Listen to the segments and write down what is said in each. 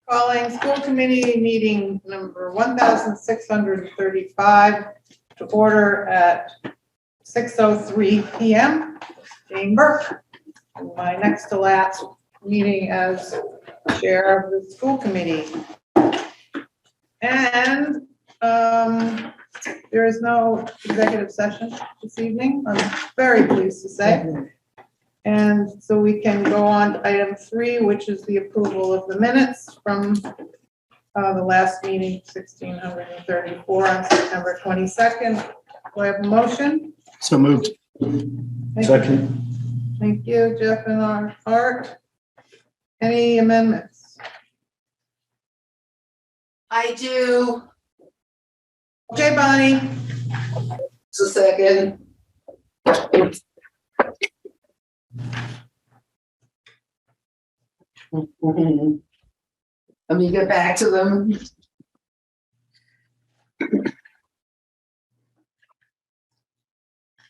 Calling school committee meeting number 1635 to order at 6:03 p.m. Jane Burke, my next to last meeting as chair of the school committee. And there is no executive session this evening, I'm very pleased to say. And so we can go on to item 3, which is the approval of the minutes from the last meeting, 1634 on September 22nd. Do I have a motion? So moved. Second. Thank you, Jeff and Art. Any amendments? I do. Okay, Bonnie. Just a second. Let me get back to them.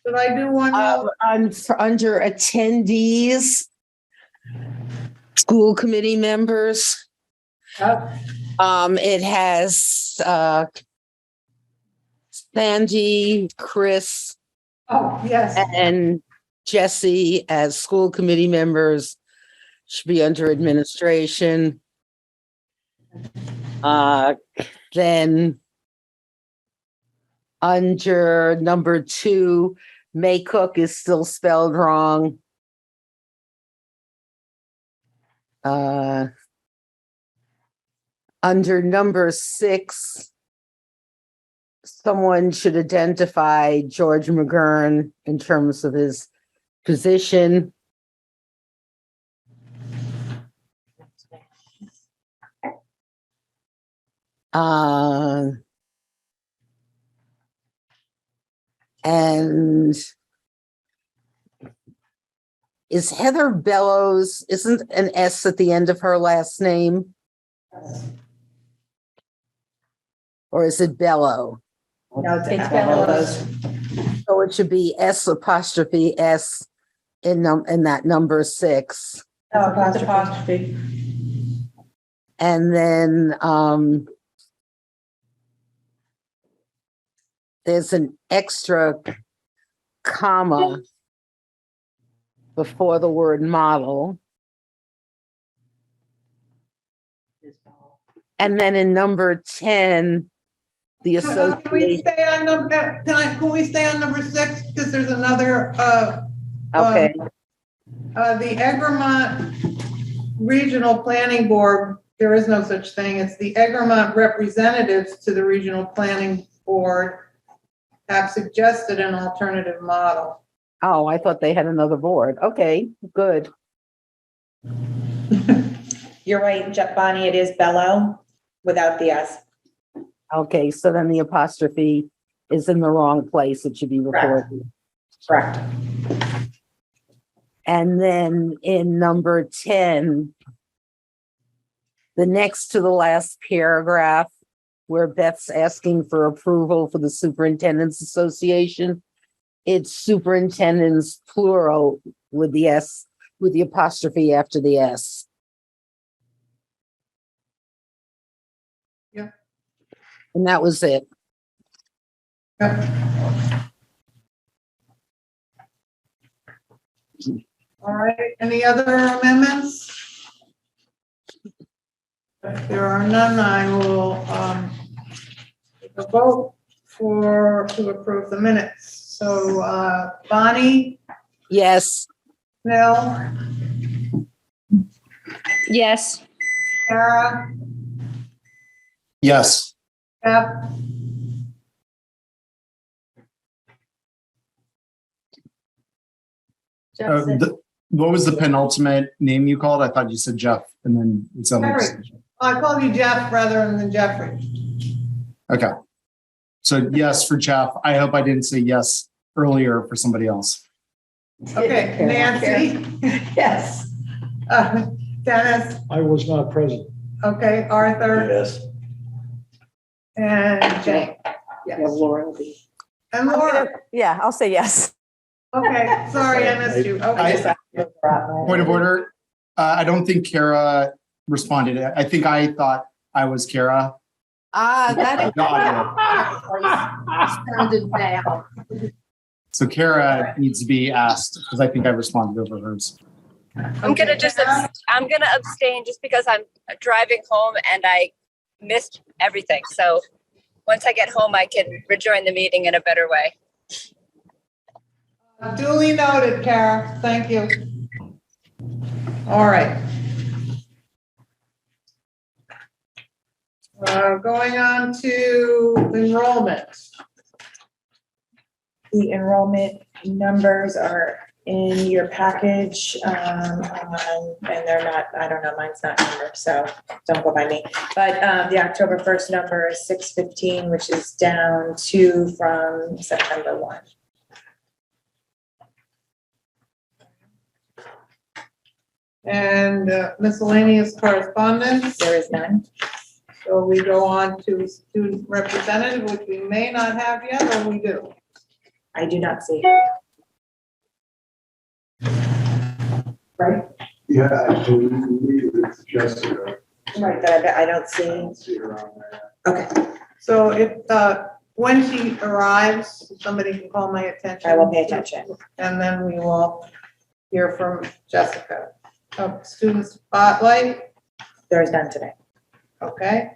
Should I do one more? Under attendees, school committee members, it has Sandy, Chris, Oh, yes. and Jesse as school committee members should be under administration. Then under number 2, May Cook is still spelled wrong. Under number 6, someone should identify George McGurn in terms of his position. And is Heather Bellows, isn't an S at the end of her last name? Or is it Bellow? No, it's Bellows. So it should be S' in that number 6. Oh, apostrophe. And then there's an extra comma before the word model. And then in number 10, the Can we association. stay on number? Can we stay on number 6 because there's another? Okay. The Egremont Regional Planning Board. There is no such thing. It's the Egremont representatives to the Regional Planning Board have suggested an alternative model. Oh, I thought they had another board. Okay, good. You're right, Bonnie, it is Bellow without the S. Okay, so then the apostrophe is in the wrong place. It should be before. Correct. And then in number 10, the next to the last paragraph where Beth's asking for approval for the Superintendents Association, it's superintendents plural with the S, with the apostrophe after the S. Yeah. And that was it. All right, any other amendments? If there are none, I will take a vote to approve the minutes. So Bonnie, Yes. Nell, Yes. Sarah, Yes. Jeff, What was the penultimate name you called? I thought you said Jeff, and then it sounded like. Jeffrey. I called you Jeff rather than Jeffrey. Okay. So yes for Jeff. I hope I didn't say yes earlier for somebody else. Okay, Nancy, Yes. Dennis, I was not present. okay, Arthur, Yes. and Jane. Yeah, Yes. Laura will be. And Laura. Yeah, I'll say yes. Okay, sorry, I missed you. Okay. Point of order. I don't think Kara responded. I think I thought I was Kara. That The audio. sounded bad. So Kara needs to be asked because I think I responded over hers. I'm gonna abstain just because I'm driving home and I missed everything. So once I get home, I can rejoin the meeting in a better way. Duly noted, Kara. Thank you. All right. Going on to enrollment. The enrollment numbers are in your package, and they're not, I don't know, mine's not numbered, so don't go by me. But the October 1st number is 615, which is down 2 from September 1. And miscellaneous correspondence. There is none. So we go on to student representative, which we may not have yet, or we do. I do not see. Right? Yeah, I believe it's Jessica. Right, that I don't I see. don't see her on there. Okay, So if, when she arrives, somebody can call my attention. I will pay attention. And then we will hear from Jessica. Student spotlight, There is none today. okay.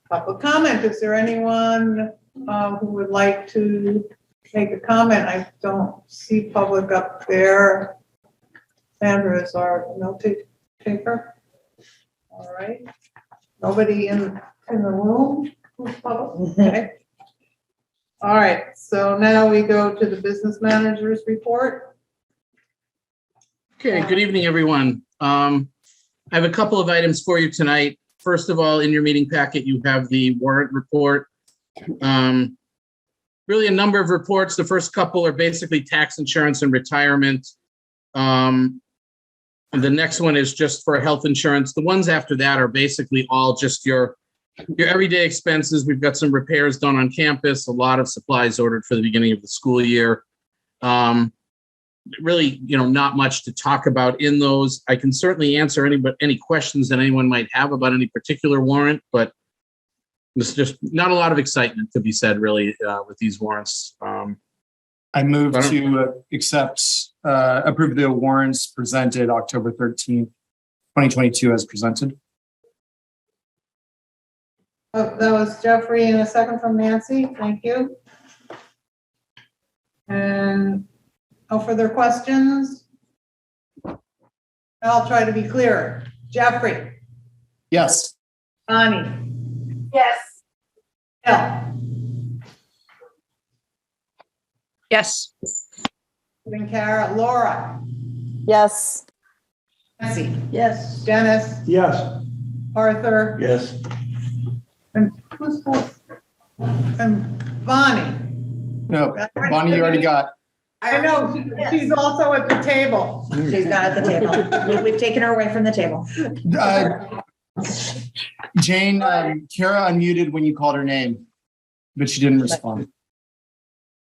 Public comment, is there anyone who would like to make a comment? I don't see public up there. Sandra is our note taker. All right. Nobody in the room who's public? Okay. All right, so now we go to the business manager's report. Okay, good evening, everyone. I have a couple of items for you tonight. First of all, in your meeting packet, you have the warrant report. Really a number of reports. The first couple are basically tax insurance and retirement. And the next one is just for health insurance. The ones after that are basically all just your everyday expenses. We've got some repairs done on campus, a lot of supplies ordered for the beginning of the school year. Really, not much to talk about in those. I can certainly answer any questions that anyone might have about any particular warrant, but there's just not a lot of excitement to be said, really, with these warrants. I move to approve the warrants presented October 13th, 2022 as presented. Oh, that was Jeffrey and a second from Nancy. Thank you. And no further questions? I'll try to be clearer. Jeffrey, Yes. Bonnie, Yes. Bill, Yes. and Kara, Laura, Yes. Nancy, Yes. Dennis, Yes. Arthur, Yes. and who's fourth? And Bonnie. No, Bonnie, you already got. I know, she's also at the table. She's not at the table. We've taken her away from the table. Jane, Kara unmuted when you called her name, but she didn't respond.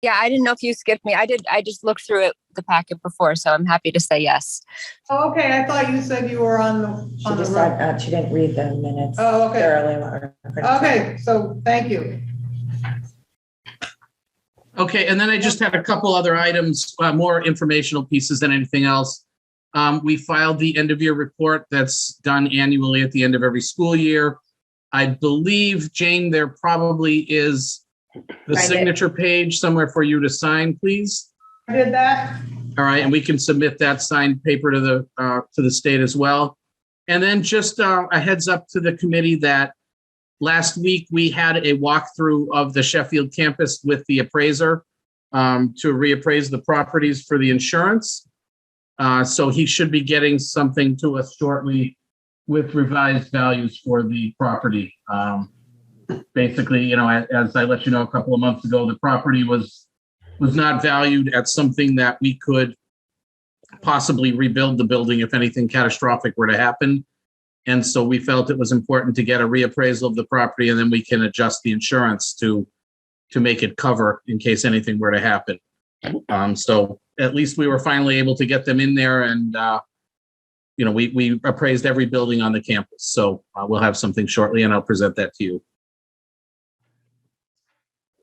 Yeah, I didn't know if you skipped me. I did. I just looked through the packet before, so I'm happy to say yes. Oh, okay, I thought you said you were on She the road. decided, she didn't read the minutes Oh, okay. thoroughly. Okay, so thank you. Okay, and then I just had a couple other items, more informational pieces than anything else. We filed the end of year report that's done annually at the end of every school year. I believe, Jane, there probably is the Signed it. signature page somewhere for you to sign, please. I did that. All right, and we can submit that signed paper to the state as well. And then just a heads up to the committee that last week we had a walkthrough of the Sheffield campus with the appraiser to reappraise the properties for the insurance. So he should be getting something to us shortly with revised values for the property. Basically, as I let you know a couple of months ago, the property was not valued at something that we could possibly rebuild the building if anything catastrophic were to happen. And so we felt it was important to get a reappraisal of the property, and then we can adjust the insurance to make it cover in case anything were to happen. So at least we were finally able to get them in there, and we appraised every building on the campus. So we'll have something shortly and I'll present that to you.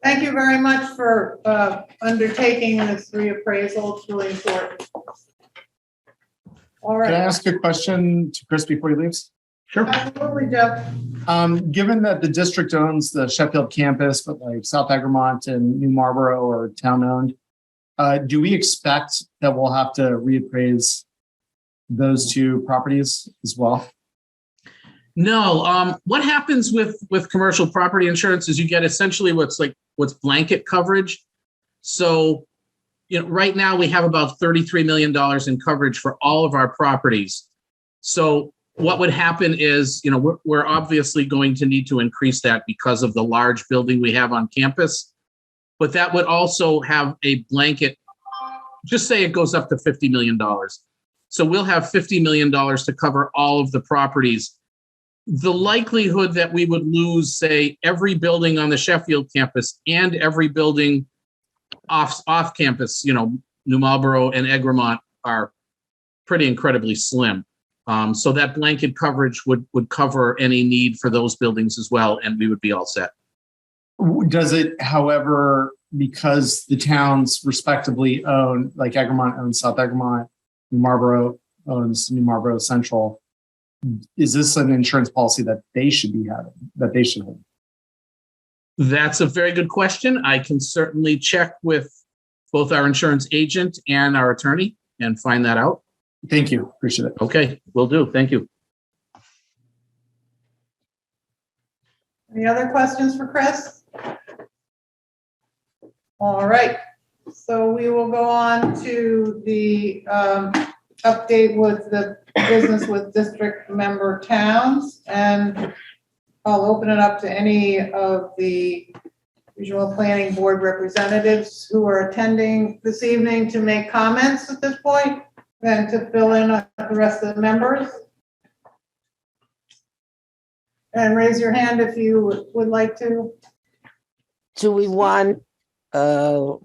Thank you very much for undertaking this reappraisal. It's really important. All Can I right. ask a question to Chris before he leaves? Sure. Absolutely, Jeff. Given that the district owns the Sheffield campus, but like South Egremont and New Marlboro are town owned, do we expect that we'll have to reappraise those two properties as well? No. What happens with commercial property insurance is you get essentially what's blanket coverage. So, right now we have about $33 million in coverage for all of our properties. So what would happen is, we're obviously going to need to increase that because of the large building we have on campus. But that would also have a blanket, just say it goes up to $50 million. So we'll have $50 million to cover all of the properties. The likelihood that we would lose, say, every building on the Sheffield campus and every building off campus, New Marlboro and Egremont, are pretty incredibly slim. So that blanket coverage would cover any need for those buildings as well, and we would be all set. Does it, however, because the towns respectively own, like Egremont owns South Egremont, New Marlboro owns New Marlboro Central, is this an insurance policy that they should be having, that they should have? That's a very good question. I can certainly check with both our insurance agent and our attorney and find that out. Thank you. Appreciate it. Okay, will do. Thank you. Any other questions for Chris? All right. So we will go on to the update with the business with district member towns. And I'll open it up to any of the regional planning board representatives who are attending this evening to make comments at this point and to fill in the rest of the members. And raise your hand if you would like to. Do we want, I'm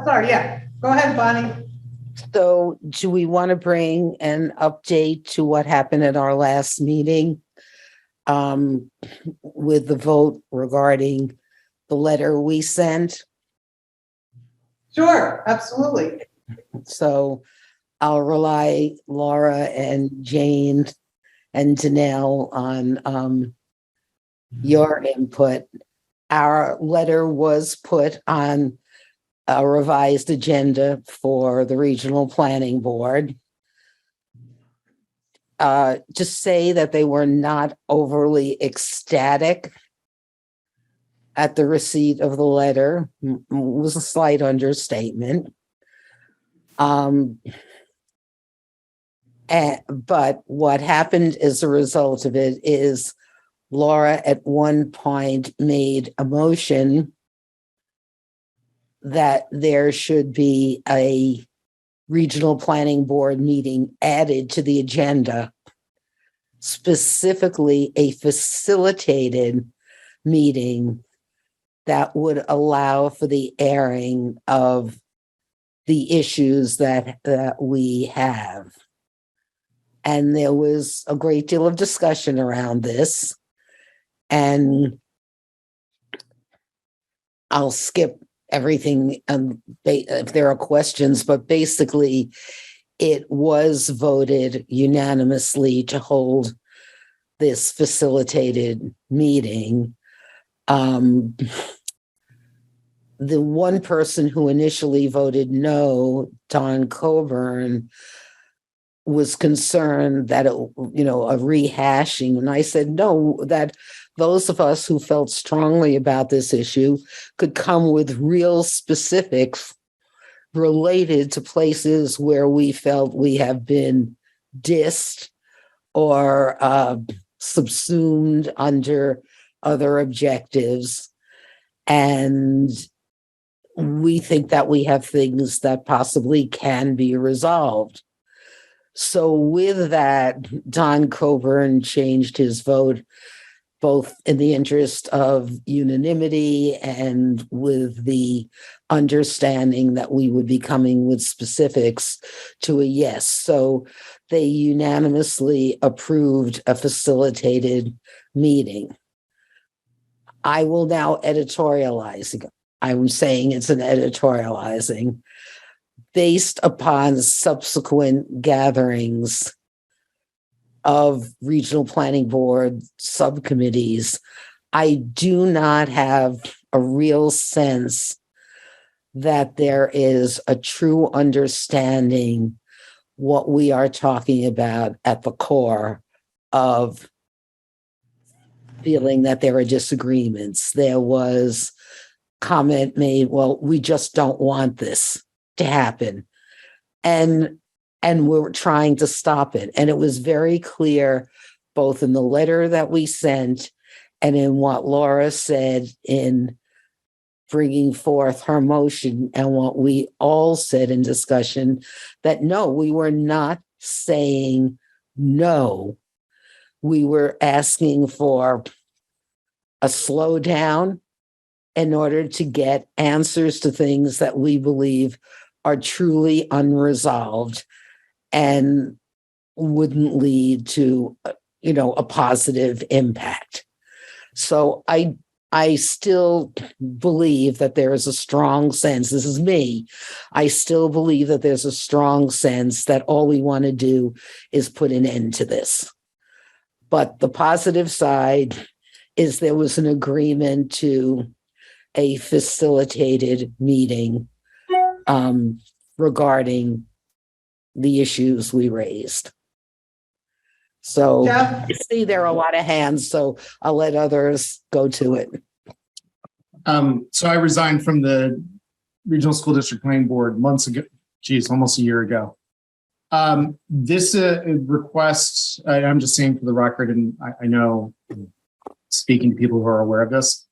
sorry, yeah. Go ahead, Bonnie. So do we want to bring an update to what happened at our last meeting with the vote regarding the letter we sent? Sure, absolutely. So I'll rely Laura and Jane and Danelle on your input. Our letter was put on a revised agenda for the Regional Planning Board. Just say that they were not overly ecstatic at the receipt of the letter. It was a slight understatement. But what happened as a result of it is Laura at one point made a motion that there should be a regional planning board meeting added to the agenda, specifically a facilitated meeting that would allow for the airing of the issues that we have. And there was a great deal of discussion around this. And I'll skip everything if there are questions, but basically it was voted unanimously to hold this facilitated meeting. The one person who initially voted no, Don Coburn, was concerned that a rehashing. And I said, no, that those of us who felt strongly about this issue could come with real specifics related to places where we felt we have been dissed or subsumed under other objectives. And we think that we have things that possibly can be resolved. So with that, Don Coburn changed his vote both in the interest of unanimity and with the understanding that we would be coming with specifics, to a yes. So they unanimously approved a facilitated meeting. I will now editorialize. I'm saying it's an editorializing based upon subsequent gatherings of regional planning board subcommittees. I do not have a real sense that there is a true understanding what we are talking about at the core of feeling that there are disagreements. There was comment made, well, we just don't want this to happen. And we're trying to stop it. And it was very clear, both in the letter that we sent and in what Laura said in bringing forth her motion, and what we all said in discussion, that no, we were not saying no. We were asking for a slowdown in order to get answers to things that we believe are truly unresolved and wouldn't lead to, a positive impact. So I still believe that there is a strong sense, this is me, I still believe that there's a strong sense that all we want to do is put an end to this. But the positive side is there was an agreement to a facilitated meeting regarding the issues we raised. So Jeff? I see there are a lot of hands, so I'll let others go to it. So I resigned from the Regional School District Planning Board months ago, almost a year ago. This request, I'm just saying for the record, and I know speaking to people who are aware of this,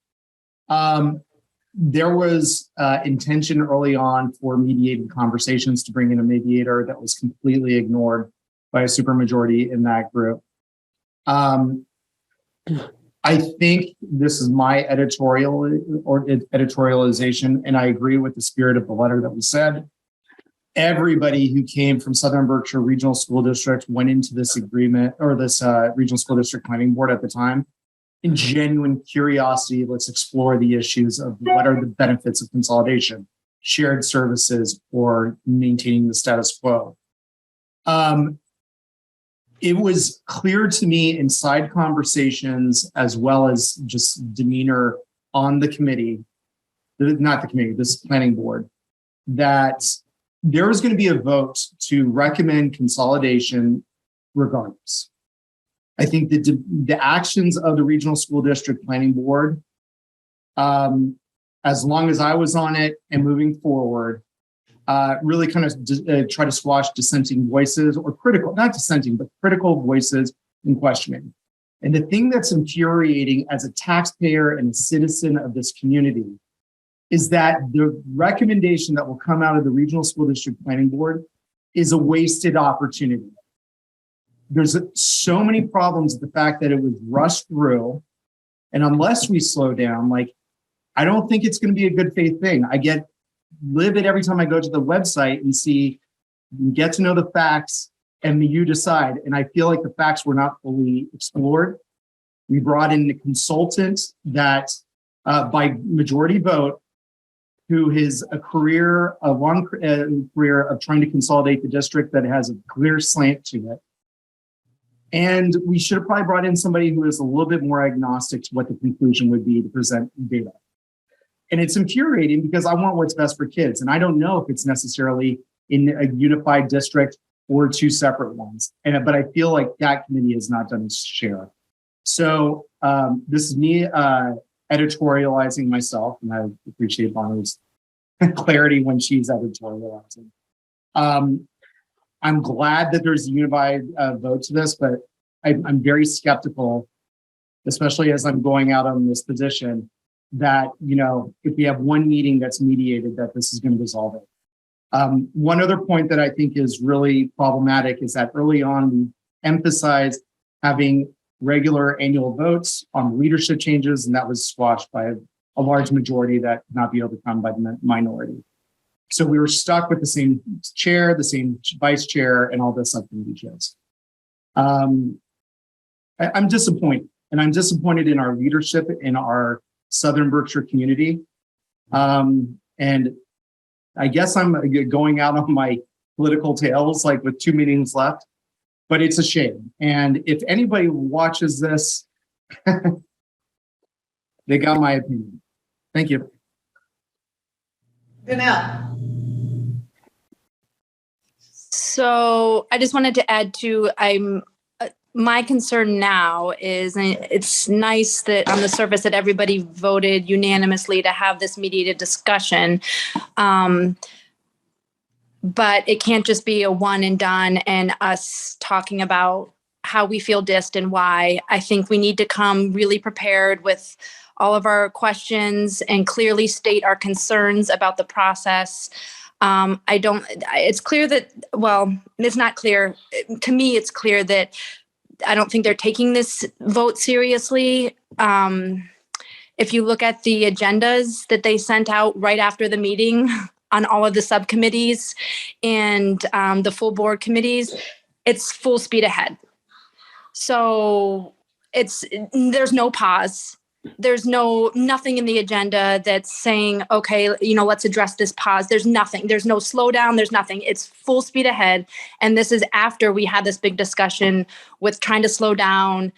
there was intention early on for mediated conversations to bring in a mediator that was completely ignored by a supermajority in that group. I think this is my editorialization, and I agree with the spirit of the letter that was said. Everybody who came from Southern Berkshire Regional School District went into this agreement, or this Regional School District Planning Board at the time, in genuine curiosity. Let's explore the issues of what are the benefits of consolidation, shared services, or maintaining the status quo. It was clear to me in side conversations, as well as just demeanor on the committee, this planning board, that there was going to be a vote to recommend consolidation regardless. I think the actions of the Regional School District Planning Board, as long as I was on it and moving forward, really kind of try to squash dissenting voices, or not dissenting, but critical voices in questioning. And the thing that's infuriating as a taxpayer and a citizen of this community is that the recommendation that will come out of the Regional School District Planning Board is a wasted opportunity. There's so many problems with the fact that it was rushed through. And unless we slow down, I don't think it's going to be a good faith thing. I get livid every time I go to the website and see, get to know the facts, and you decide. And I feel like the facts were not fully explored. We brought in a consultant that by majority vote, who has a long career of trying to consolidate the district that has a clear slant to it. And we should have probably brought in somebody who is a little bit more agnostic to what the conclusion would be to present data. And it's infuriating because I want what's best for kids. And I don't know if it's necessarily in a unified district or two separate ones. But I feel like that committee has not done its share. So this is me editorializing myself, and I appreciate Bonnie's clarity when she's editorializing. I'm glad that there's a unified vote to this, but I'm very skeptical, especially as I'm going out on this position, that, if we have one meeting that's mediated, that this is going to resolve it. One other point that I think is really problematic is that early on we emphasized having regular annual votes on leadership changes, and that was squashed by a large majority that could not be overcome by the minority. So we were stuck with the same chair, the same vice chair, and all the subcommittee chairs. I'm disappointed, and I'm disappointed in our leadership in our Southern Berkshire community. And I guess I'm going out on my political tails, like with 2 meetings left, but it's a shame. And if anybody watches this, they got my opinion. Thank you. Danelle. So I just wanted to add to, my concern now is, and it's nice that on the surface that everybody voted unanimously to have this mediated discussion. But it can't just be a one and done and us talking about how we feel dissed and why. I think we need to come really prepared with all of our questions and clearly state our concerns about the process. It's clear that, well, it's not clear. To me, it's clear that I don't think they're taking this vote seriously. If you look at the agendas that they sent out right after the meeting on all of the subcommittees and the full board committees, it's full speed ahead. So there's no pause. There's nothing in the agenda that's saying, okay, let's address this pause. There's nothing. There's no slowdown. There's nothing. It's full speed ahead. And this is after we had this big discussion with trying to slow down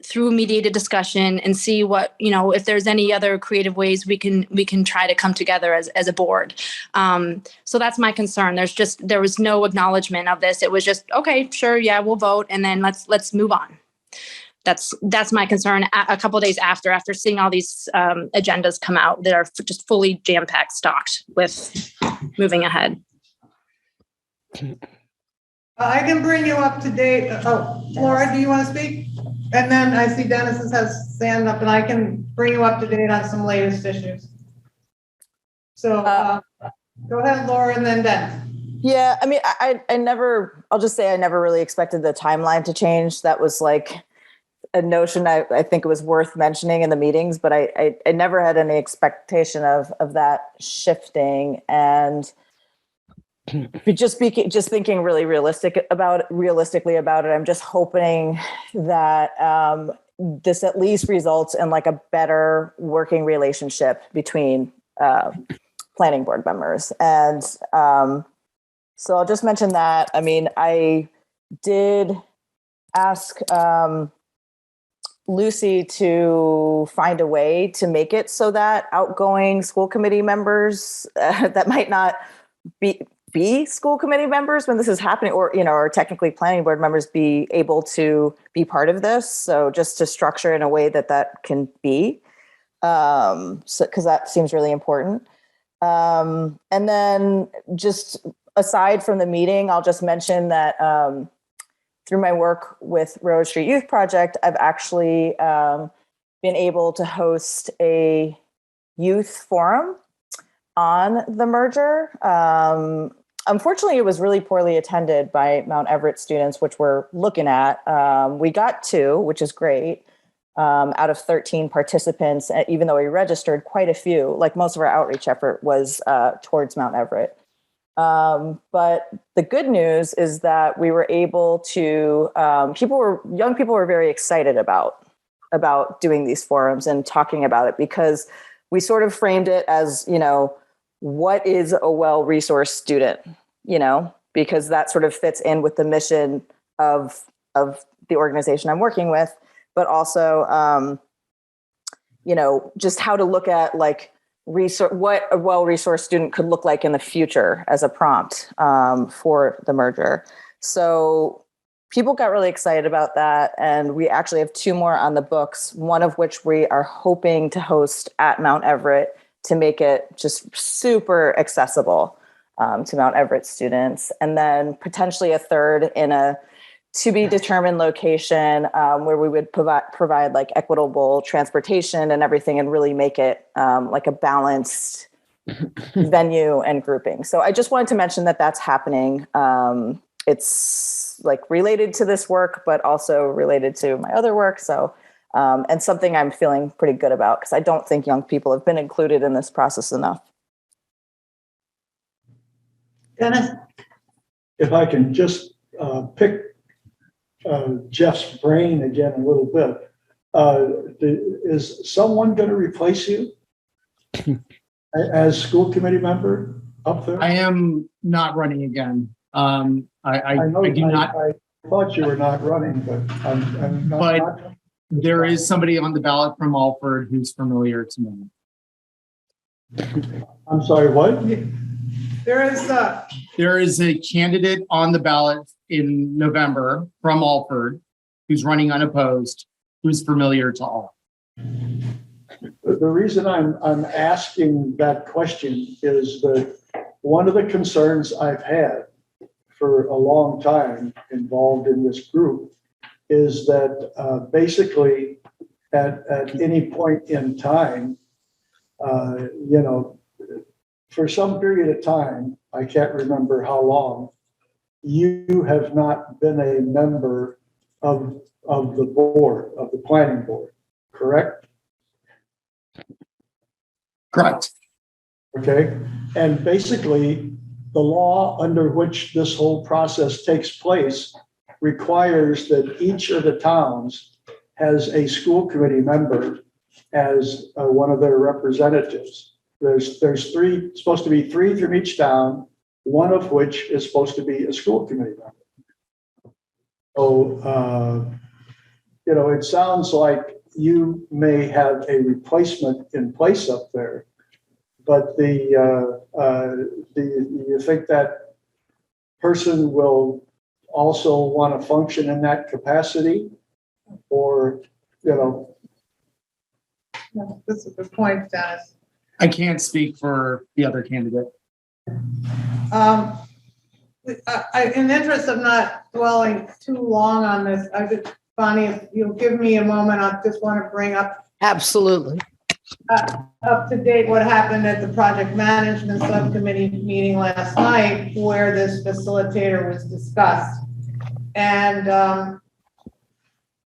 through mediated discussion and see what, if there's any other creative ways we can try to come together as a board. So that's my concern. There was no acknowledgement of this. It was just, okay, sure. Yeah, we'll vote. And then let's move on. That's my concern. A couple of days after seeing all these agendas come out that are just fully jam-packed, stocked with moving ahead. I can bring you up to date. Oh, Laura, do you want to speak? And then I see Dennis has his hand up, and I can bring you up to date on some latest issues. So go ahead, Laura, and then Dennis. Yeah, I mean, I'll just say I never really expected the timeline to change. That was like a notion I think it was worth mentioning in the meetings, but I never had any expectation of that shifting. And just thinking really realistically about it, I'm just hoping that this at least results in like a better working relationship between planning board members. And so I'll just mention that. I mean, I did ask Lucy to find a way to make it so that outgoing school committee members that might not be school committee members when this is happening, or technically planning board members, be able to be part of this. So just to structure in a way that can be, because that seems really important. And then just aside from the meeting, I'll just mention that through my work with Railroad Street Youth Project, I've actually been able to host a youth forum on the merger. Unfortunately, it was really poorly attended by Mount Everett students, which we're looking at. We got 2, which is great, out of 13 participants, even though we registered quite a few. Like most of our outreach effort was towards Mount Everett. But the good news is that we were able to, young people were very excited about doing these forums and talking about it, because we sort of framed it as, what is a well-resourced student, because that sort of fits in with the mission of the organization I'm working with, but also, just how to look at like what a well-resourced student could look like in the future as a prompt for the merger. So people got really excited about that. And we actually have 2 more on the books, one of which we are hoping to host at Mount Everett to make it just super accessible to Mount Everett students. And then potentially a third in a to be determined location where we would provide like equitable transportation and everything, and really make it like a balanced venue and grouping. So I just wanted to mention that that's happening. it's like related to this work, but also related to my other work. So, and something I'm feeling pretty good about because I don't think young people have been included in this process enough. Dennis? If I can just pick Jeff's brain again a little bit, is someone going to replace you as school committee member up there? I am not running again. I know, do not. I thought you were not running, but I'm not. But there is somebody on the ballot from Alford who's familiar to me. I'm sorry, what? There is There is a candidate on the ballot in November from Alford who's running unopposed, who's familiar to all. The reason I'm asking that question is that one of the concerns I've had for a long time involved in this group is that basically at any point in time, for some period of time, I can't remember how long, you have not been a member of the board, of the planning board, correct? Correct. Okay. And basically, the law under which this whole process takes place requires that each of the towns has a school committee member as one of their representatives. There's supposed to be three from each town, one of which is supposed to be a school committee member. So, it sounds like you may have a replacement in place up there, but do you think that person will also want to function in that capacity? Or, That's a good point, Dennis. I can't speak for the other candidate. In the interest of not dwelling too long on this, Bonnie, if you'll give me a moment, I just want to bring up Absolutely. up to date what happened at the project management subcommittee meeting last night where this facilitator was discussed. And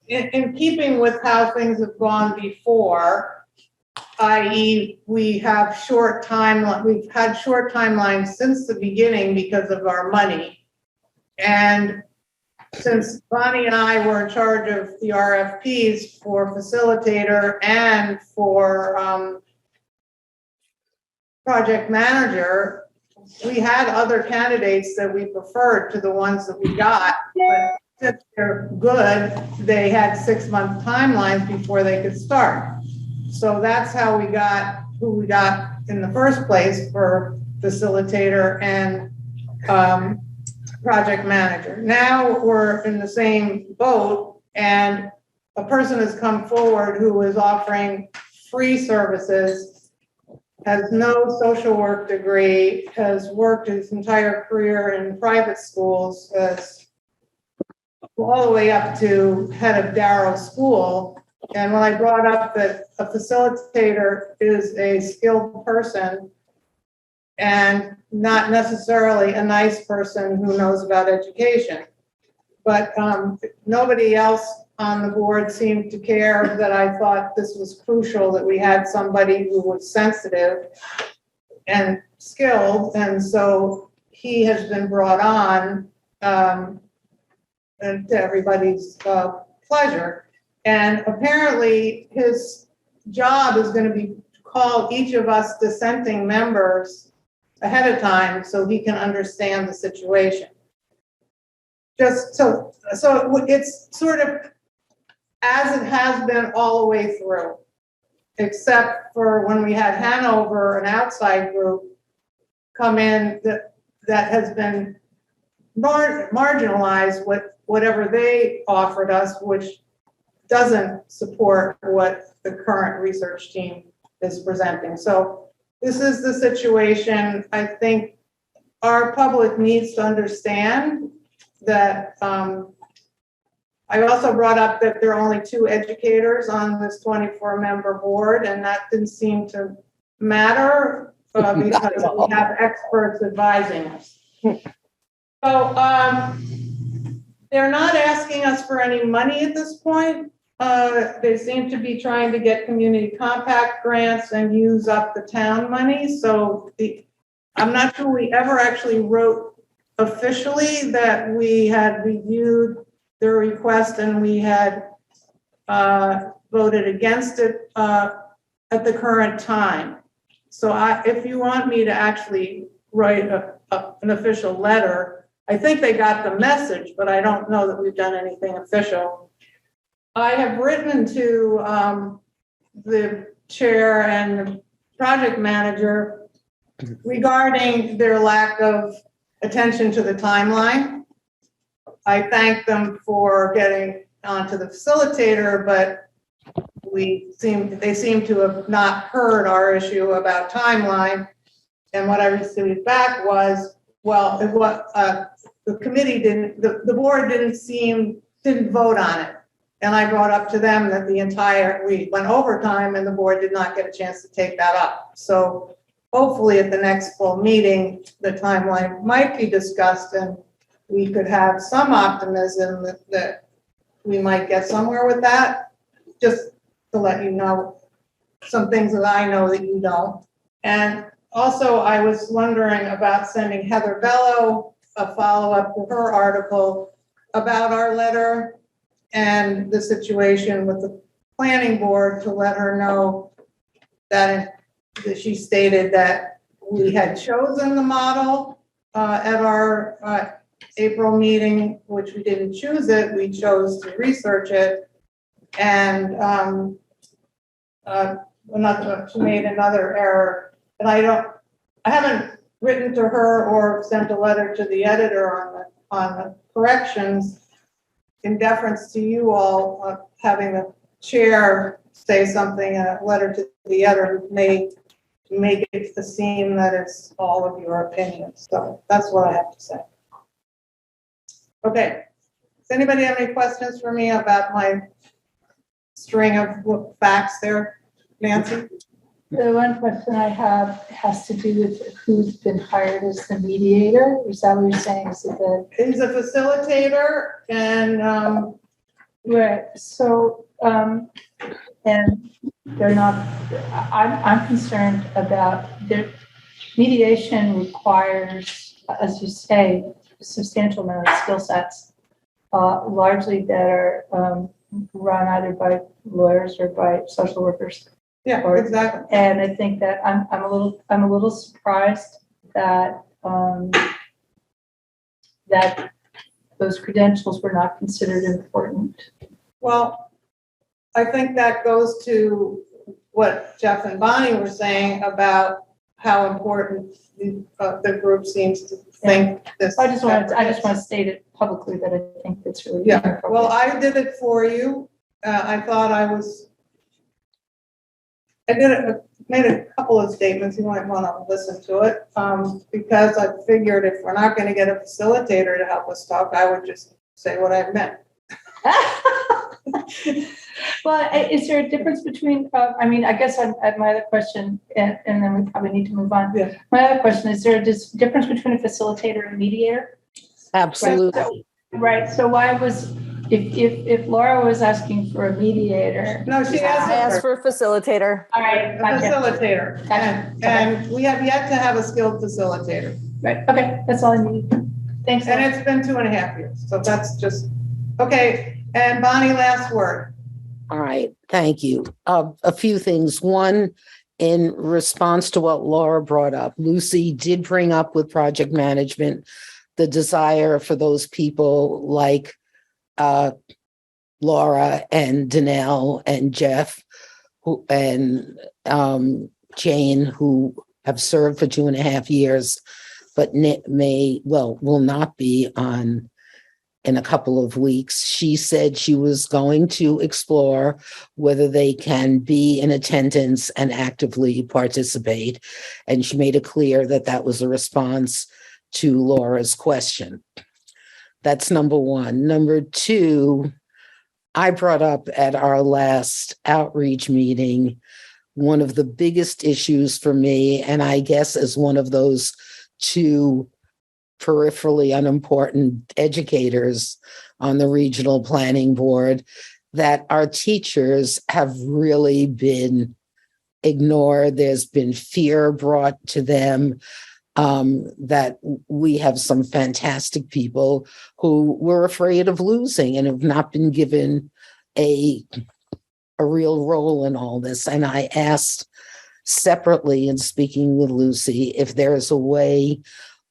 in keeping with how things have gone before, i.e. we've had short timelines since the beginning because of our money. And since Bonnie and I were in charge of the RFPs for facilitator and for project manager, we had other candidates that we preferred to the ones that we got, but since they're good, they had 6-month timelines before they could start. So that's how we got who we got in the first place for facilitator and project manager. Now we're in the same boat, and a person has come forward who is offering free services, has no social work degree, has worked his entire career in private schools, as all the way up to head of Darrow School. And when I brought up that a facilitator is a skilled person and not necessarily a nice person who knows about education, but nobody else on the board seemed to care that I thought this was crucial, that we had somebody who was sensitive and skilled. And so he has been brought on and to everybody's pleasure. And apparently his job is going to be to call each of us dissenting members ahead of time so he can understand the situation. Just so it's sort of as it has been all the way through, except for when we had Hanover, an outside group, come in that has been marginalized with whatever they offered us, which doesn't support what the current research team is presenting. So this is the situation. I think our public needs to understand that. I also brought up that there are only 2 educators on this 24-member board, and that didn't seem to matter because we have experts advising us. So, they're not asking us for any money at this point. They seem to be trying to get community compact grants and use up the town money. So I'm not sure we ever actually wrote officially that we had reviewed the request and we had voted against it at the current time. So if you want me to actually write an official letter, I think they got the message, but I don't know that we've done anything official. I have written to the chair and the project manager regarding their lack of attention to the timeline. I thank them for getting onto the facilitator, but they seem to have not heard our issue about timeline. And what I received back was, well, the committee the board didn't vote on it. And I brought up to them that we went overtime and the board did not get a chance to take that up. So hopefully at the next full meeting, the timeline might be discussed and we could have some optimism that we might get somewhere with that. Just to let you know some things that I know that you don't. And also I was wondering about sending Heather Bello a follow-up to her article about our letter and the situation with the planning board, to let her know that she stated that we had chosen the model at our April meeting, which we didn't choose it, we chose to research it. And she made another error. And I haven't written to her or sent a letter to the editor on the corrections, in deference to you all having the chair say something, a letter to the editor may make it seem that it's all of your opinions. So that's what I have to say. Okay. Does anybody have any questions for me about my string of facts there, Nancy? The one question I have has to do with who's been hired as the mediator. Is that what you're saying? Is it the... He's a facilitator and right. So and they're not. I'm concerned about their mediation requires, as you say, a substantial amount of skill sets, largely that are run either by lawyers or by social workers. Yeah, exactly. And I think that I'm a little surprised that that those credentials were not considered important. Well, I think that goes to what Jeff and Bonnie were saying about how important the group seems to think this. I just want to state it publicly that I think it's really important. Well, I did it for you. I thought made a couple of statements. You might want to listen to it because I figured if we're not going to get a facilitator to help us talk, I would just say what I meant. Well, is there a difference between, I guess my other question, and then we probably need to move on. Yeah. My other question, is there a difference between a facilitator and a mediator? Absolutely. Right. So why was, if Laura was asking for a mediator? No, she asked for a facilitator. All right. Gotcha. Facilitator. Gotcha. And we have yet to have a skilled facilitator. Right. Okay. That's all I need. Thanks. And it's been 2.5 years. So that's just, okay. And Bonnie, last word. All right, thank you. A few things. One, in response to what Laura brought up, Lucy did bring up with project management the desire for those people like Laura and Danelle and Jeff and Jane, who have served for 2.5 years, but will not be on in a couple of weeks. She said she was going to explore whether they can be in attendance and actively participate. And she made it clear that that was a response to Laura's question. That's number one. Number two, I brought up at our last outreach meeting, one of the biggest issues for me, and I guess as one of those two peripherally unimportant educators on the regional planning board, that our teachers have really been ignored. There's been fear brought to them, that we have some fantastic people who were afraid of losing and have not been given a real role in all this. And I asked separately in speaking with Lucy if there is a way,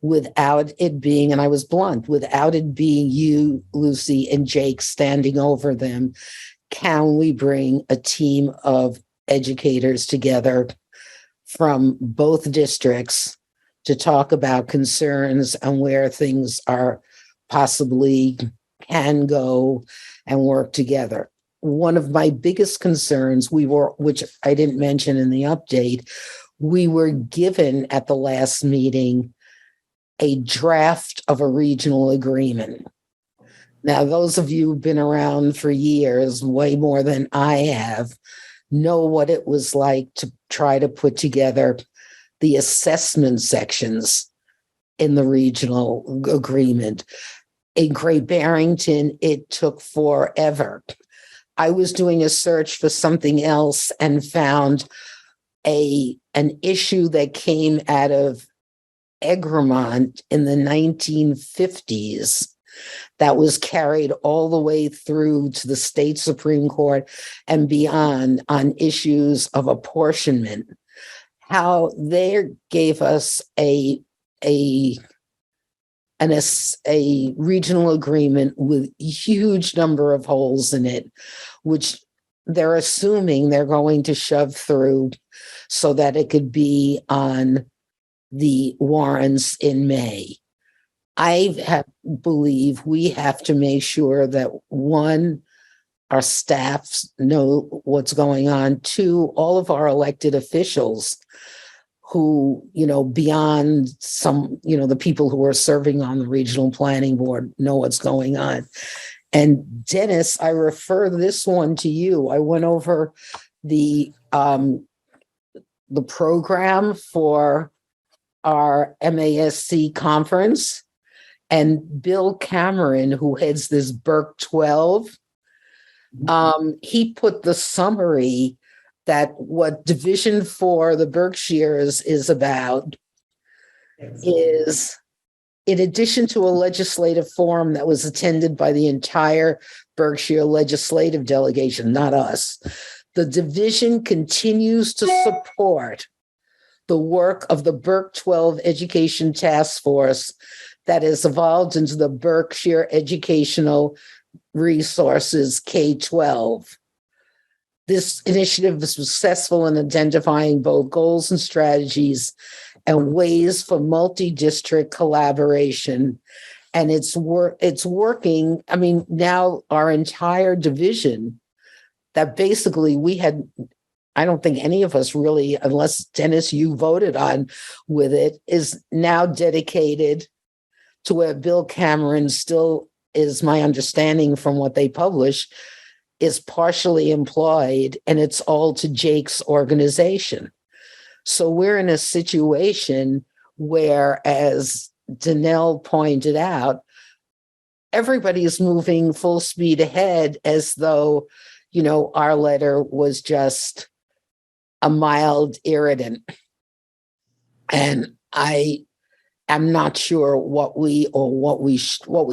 without it being, and I was blunt, without it being you, Lucy, and Jake standing over them, can we bring a team of educators together from both districts to talk about concerns and where things are possibly can go and work together? One of my biggest concerns, which I didn't mention in the update, we were given at the last meeting a draft of a regional agreement. Now, those of you who've been around for years, way more than I have, know what it was like to try to put together the assessment sections in the regional agreement. In Great Barrington, it took forever. I was doing a search for something else and found an issue that came out of Egremont in the 1950s that was carried all the way through to the state Supreme Court and beyond on issues of apportionment. How they gave us a regional agreement with a huge number of holes in it, which they're assuming they're going to shove through so that it could be on the warrants in May. I believe we have to make sure that, one, our staffs know what's going on. Two, all of our elected officials who, beyond some, the people who are serving on the regional planning board know what's going on. And Dennis, I refer this one to you. I went over the program for our MASC conference, and Bill Cameron, who heads this Berk 12, he put the summary that what Division 4, the Berkshires, is about is, in addition to a legislative forum that was attended by the entire Berkshire legislative delegation, not us, the division continues to support the work of the Berk 12 Education Task Force that has evolved into the Berkshire Educational Resources K-12. This initiative is successful in identifying both goals and strategies and ways for multi-district collaboration. And it's working. I mean, now our entire division that basically we had, I don't think any of us really, unless Dennis, you voted on with it, is now dedicated to where Bill Cameron still is, my understanding from what they publish, is partially employed, and it's all to Jake's organization. So we're in a situation where, as Danelle pointed out, everybody is moving full speed ahead as though, our letter was just a mild irritant. And I am not sure what we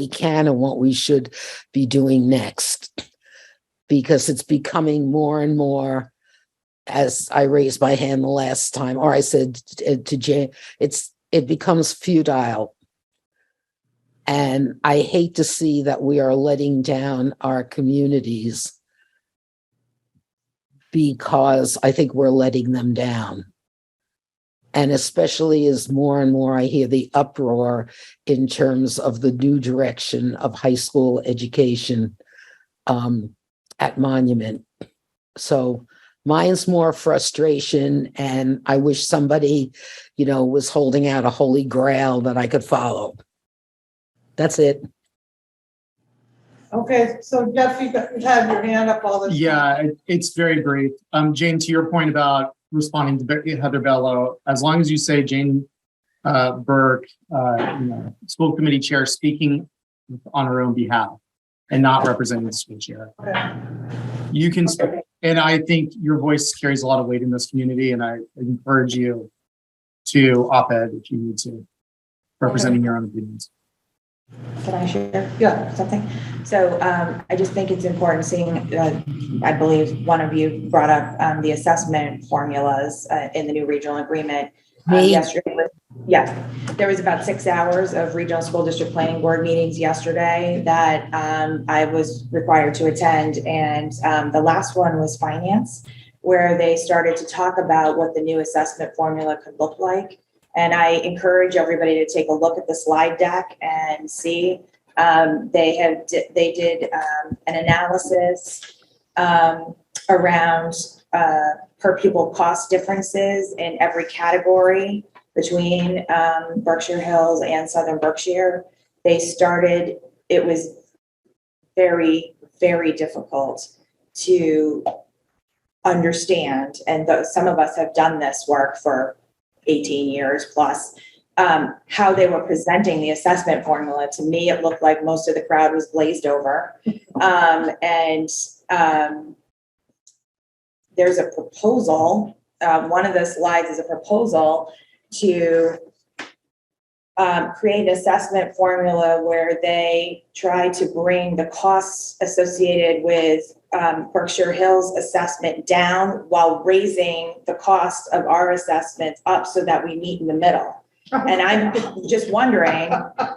can and what we should be doing next, because it's becoming more and more, as I raised my hand the last time, or I said to Jay, it becomes futile. And I hate to see that we are letting down our communities, because I think we're letting them down. And especially as more and more I hear the uproar in terms of the new direction of high school education at Monument. So mine's more frustration, and I wish somebody, was holding out a holy grail that I could follow. That's it. Okay, so Jeff, you've had your hand up all this time. Yeah, it's very brief. Jane, to your point about responding to Heather Bello, as long as you say Jane Burke, school committee chair speaking on her own behalf and not representing the school chair. Okay. You can, and I think your voice carries a lot of weight in this community, and I encourage you to op-ed if you need to, representing your own opinions. Can I share Yeah. something? So I just think it's important seeing, I believe one of you brought up the assessment formulas in the new regional agreement. Yesterday, there was about 6 hours of regional school district planning board meetings yesterday that I was required to attend. And the last one was finance, where they started to talk about what the new assessment formula could look like. And I encourage everybody to take a look at the slide deck and see. They did an analysis around per pupil cost differences in every category between Berkshire Hills and Southern Berkshire. It was very, very difficult to understand. And some of us have done this work for 18 years plus, how they were presenting the assessment formula. To me, it looked like most of the crowd was glazed over. There's a proposal, one of the slides is a proposal to create an assessment formula where they try to bring the costs associated with Berkshire Hills assessment down while raising the cost of our assessments up so that we meet in the middle. And I'm just wondering,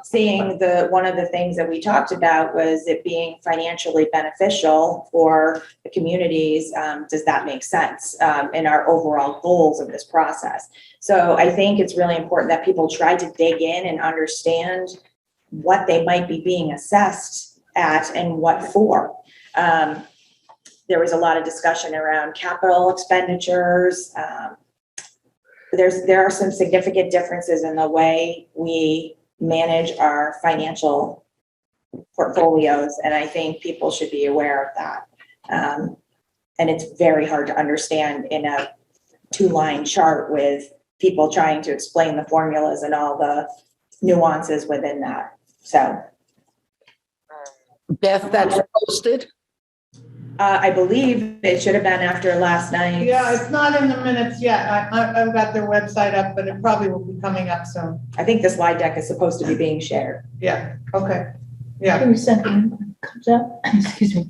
seeing one of the things that we talked about was it being financially beneficial for the communities. Does that make sense in our overall goals of this process? So I think it's really important that people try to dig in and understand what they might be being assessed at and what for. There was a lot of discussion around capital expenditures. There are some significant differences in the way we manage our financial portfolios, and I think people should be aware of that. And it's very hard to understand in a 2-line chart with people trying to explain the formulas and all the nuances within that. So, Beth, that's posted. I believe it should have been after last night. Yeah, it's not in the minutes yet. I've got their website up, but it probably will be coming up soon. I think the slide deck is supposed to be being shared. Yeah, okay. Yeah. Can we send them, comes up? Excuse me.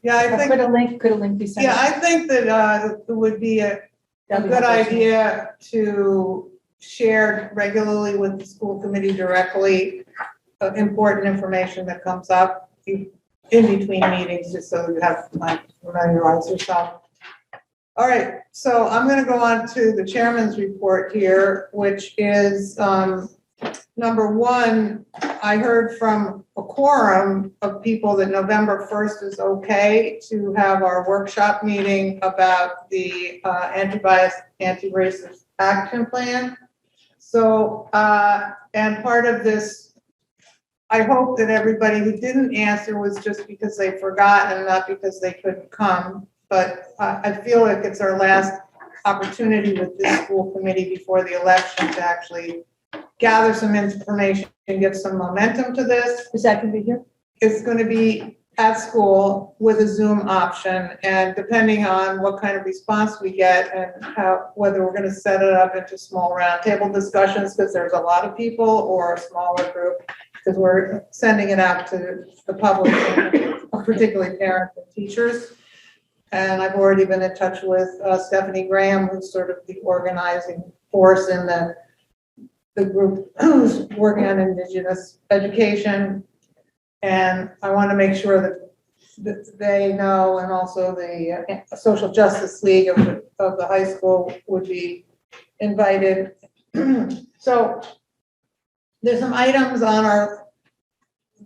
Yeah, I think. Could a link be sent? Yeah, I think that it would be a good idea to share regularly with the school committee directly important information that comes up in between meetings, just so you have time to familiarize yourself. All right, so I'm going to go on to the chairman's report here, which is number one. I heard from a quorum of people that November 1st is okay to have our workshop meeting about the anti-bias, anti-racist action plan. So, and part of this, I hope that everybody who didn't answer was just because they forgot and not because they couldn't come. But I feel like it's our last opportunity with this school committee before the election to actually gather some information and give some momentum to this. Is that going to be here? It's going to be at school with a Zoom option, and depending on what kind of response we get and whether we're going to set it up into small roundtable discussions because there's a lot of people, or a smaller group, because we're sending it out to the public, particularly parents and teachers. And I've already been in touch with Stephanie Graham, who's sort of the organizing force in the group who's working on Indigenous education. And I want to make sure that they know, and also the Social Justice League of the high school would be invited. So there's some items on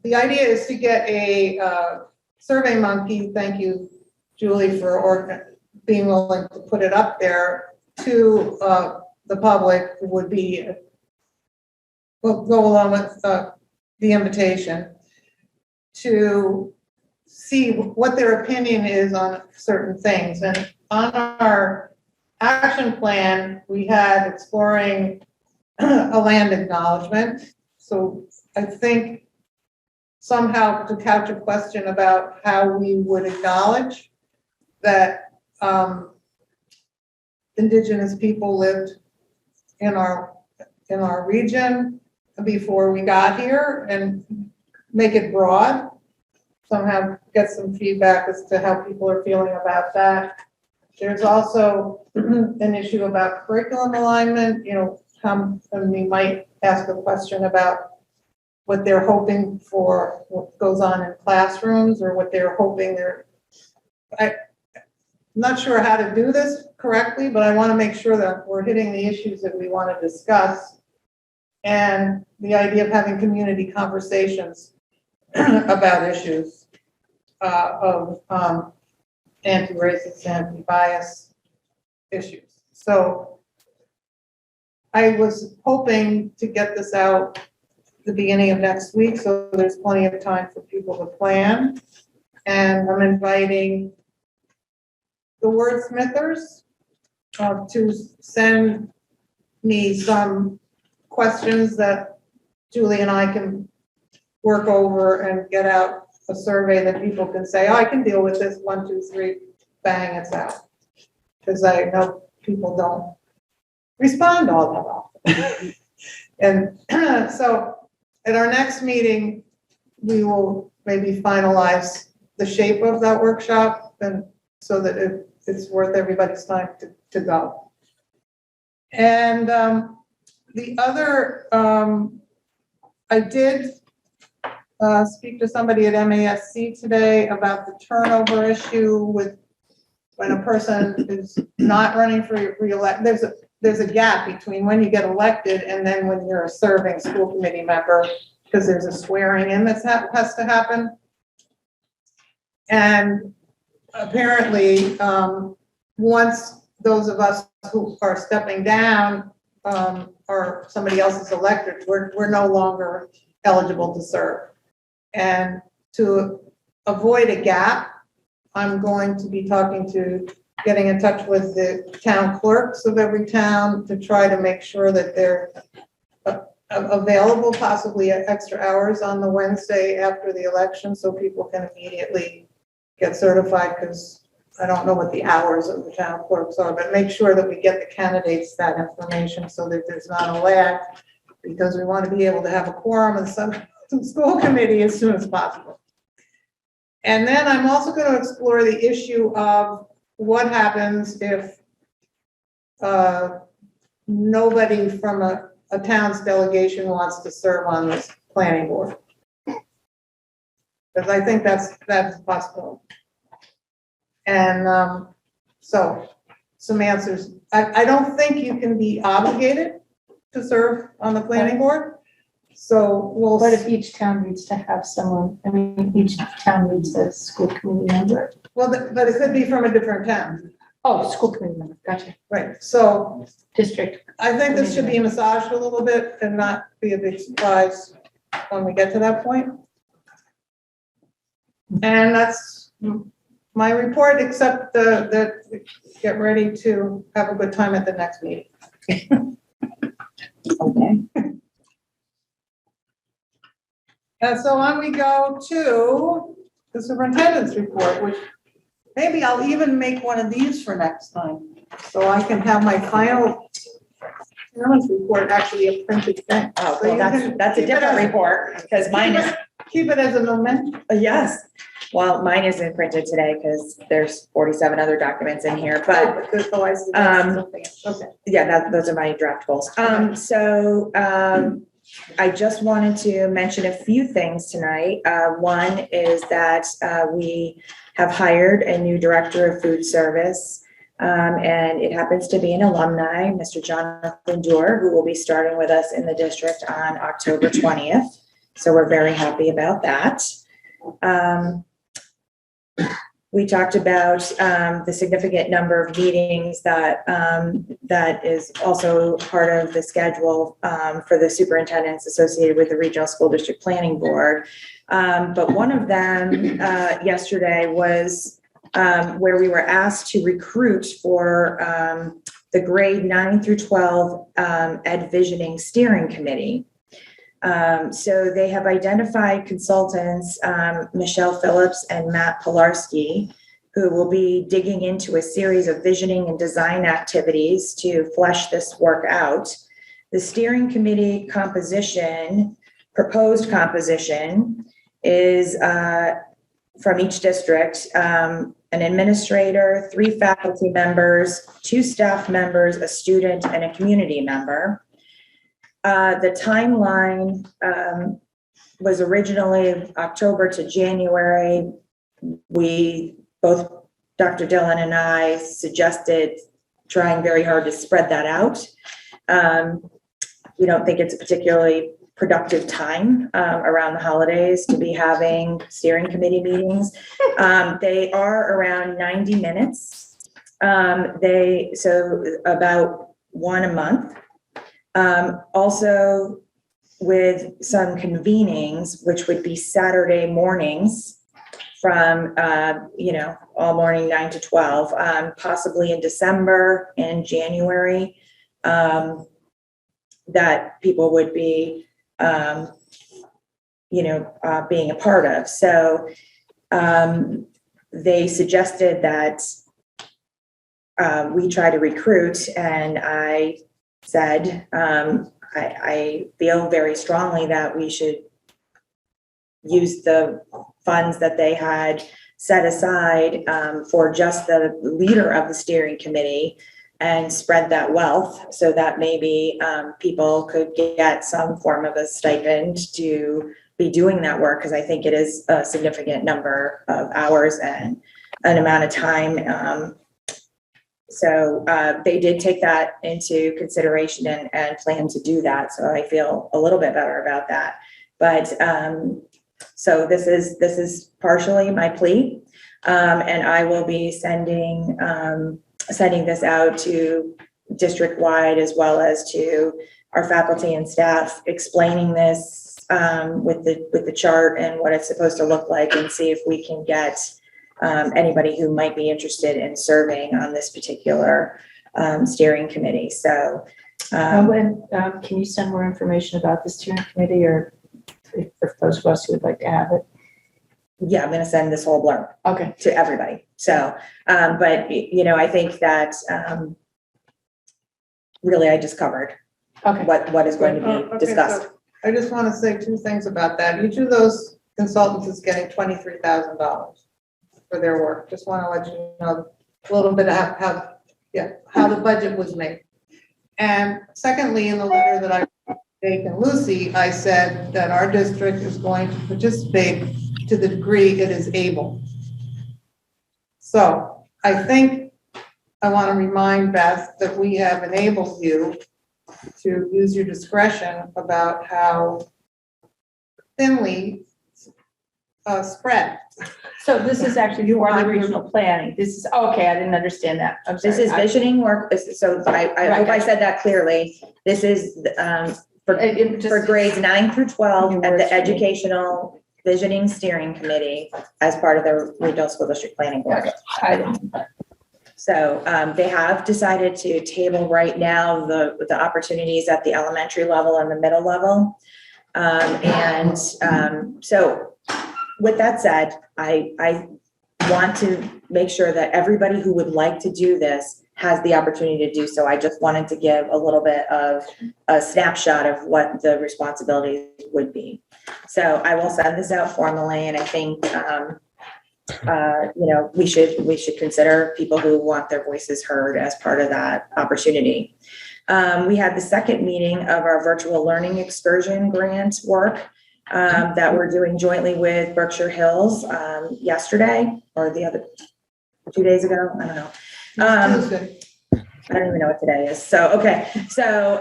the idea is to get a Survey Monkey, thank you, Julie, for being willing to put it up there to the public, would be, will go along with the invitation to see what their opinion is on certain things. And on our action plan, we had exploring a land acknowledgement. So I think somehow to couch a question about how we would acknowledge that Indigenous people lived in our region before we got here, and make it broad. Somehow get some feedback as to how people are feeling about that. There's also an issue about curriculum alignment, and we might ask a question about what they're hoping for, what goes on in classrooms, or what they're hoping I'm not sure how to do this correctly, but I want to make sure that we're hitting the issues that we want to discuss, and the idea of having community conversations about issues of anti-racist, anti-bias issues. So I was hoping to get this out the beginning of next week, so there's plenty of time for people to plan. And I'm inviting the wordsmithers to send me some questions that Julie and I can work over and get out a survey that people can say, oh, I can deal with this, 1, 2, 3, bang, it's out. Because I know people don't respond all that often. And so at our next meeting, we will maybe finalize the shape of that workshop, and so that it's worth everybody's time to go. And the other, I did speak to somebody at MASC today about the turnover issue with when a person is not running for re-elect. There's a gap between when you get elected and then when you're a serving school committee member, because there's a swearing in that has to happen. And apparently, once those of us who are stepping down or somebody else is elected, we're no longer eligible to serve. And to avoid a gap, I'm going to be getting in touch with the town clerks of every town to try to make sure that they're available, possibly at extra hours on the Wednesday after the election, so people can immediately get certified, because I don't know what the hours of the town clerks are, but make sure that we get the candidates that information so that there's not a lag, because we want to be able to have a quorum and some school committee as soon as possible. And then I'm also going to explore the issue of what happens if nobody from a town's delegation wants to serve on this planning board. Because I think that's possible. And so some answers. I don't think you can be obligated to serve on the planning board. So we'll. What if each town needs to have someone, each town needs a school committee member? Well, but it could be from a different town. Oh, school committee member, gotcha. Right, so. District. I think this should be massaged a little bit and not be a big surprise when we get to that point. And that's my report, except that get ready to have a good time at the next meeting. Okay. And so on we go to the superintendent's report, which maybe I'll even make one of these for next time, so I can have my final superintendent's report actually a printed thing. Oh, So well, you that's a keep it different as- report, because mine is, Keep it as a memento. yes. Well, mine isn't printed today because there's 47 other documents in here, but I see something. Okay. yeah, those are my draft goals. I just wanted to mention a few things tonight. One is that we have hired a new director of food service, and it happens to be an alumni, Mr. Jonathan Doerr, who will be starting with us in the district on October 20th. So we're very happy about that. We talked about the significant number of meetings that is also part of the schedule for the superintendents associated with the Regional School District Planning Board. But one of them yesterday was where we were asked to recruit for the grade 9 through 12 Ed Visioning Steering Committee. So they have identified consultants, Michelle Phillips and Matt Pilarski, who will be digging into a series of visioning and design activities to flesh this work out. The steering committee composition, proposed composition, is from each district, an administrator, 3 faculty members, 2 staff members, a student, and a community member. The timeline was originally October to January. We both, Dr. Dillon and I, suggested trying very hard to spread that out. We don't think it's a particularly productive time around the holidays to be having steering committee meetings. They are around 90 minutes. So about 1 a month. Also with some convenings, which would be Saturday mornings from, all morning 9 to 12, possibly in December and January, that people would be, being a part of. So they suggested that we try to recruit, and I said, I feel very strongly that we should use the funds that they had set aside for just the leader of the steering committee and spread that wealth so that maybe people could get some form of a stipend to be doing that work, because I think it is a significant number of hours and an amount of time. So they did take that into consideration and plan to do that. So I feel a little bit better about that. But so this is partially my plea, and I will be sending this out to district-wide as well as to our faculty and staff, explaining this with the chart and what it's supposed to look like, and see if we can get anybody who might be interested in serving on this particular steering committee. So can you send more information about the steering committee, or for those of us who would like to have it? Yeah, I'm going to send this whole blurb to everybody. So, but I think that really I just covered what is going to be discussed. So I just want to say 2 things about that. Each of those consultants is getting $23,000 for their work. Just want to let you know a little bit of how the budget was made. And secondly, in the letter that I wrote to Jake and Lucy, I said that our district is going to participate to the degree it is able. So I think I want to remind Beth that we have enabled you to use your discretion about how thinly spread. So this is actually for the regional planning. This is, okay, I didn't understand that. I'm sorry. This is visioning work. So I hope I said that clearly. This is for grades 9 through 12 at the Educational Visioning Steering Committee as part of the Regional School District Planning Board. So they have decided to table right now the opportunities at the elementary level and the middle level. So with that said, I want to make sure that everybody who would like to do this has the opportunity to do so. I just wanted to give a little bit of a snapshot of what the responsibilities would be. So I will send this out formally, and I think we should consider people who want their voices heard as part of that opportunity. We had the second meeting of our virtual learning excursion grant work that we're doing jointly with Berkshire Hills yesterday, or the other 2 days ago. I don't know. I don't even know what today is. So, okay. So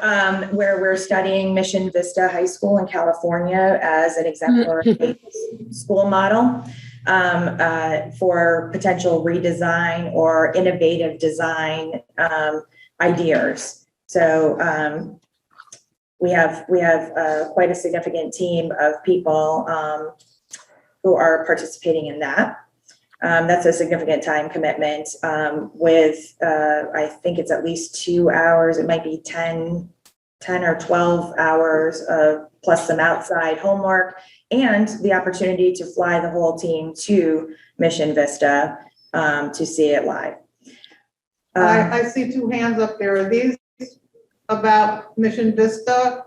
where we're studying Mission Vista High School in California as an exemplary school model for potential redesign or innovative design ideas. So we have quite a significant team of people who are participating in that. That's a significant time commitment with, I think it's at least 2 hours. It might be 10 or 12 hours of plus some outside homework and the opportunity to fly the whole team to Mission Vista to see it live. I see 2 hands up there. Are these about Mission Vista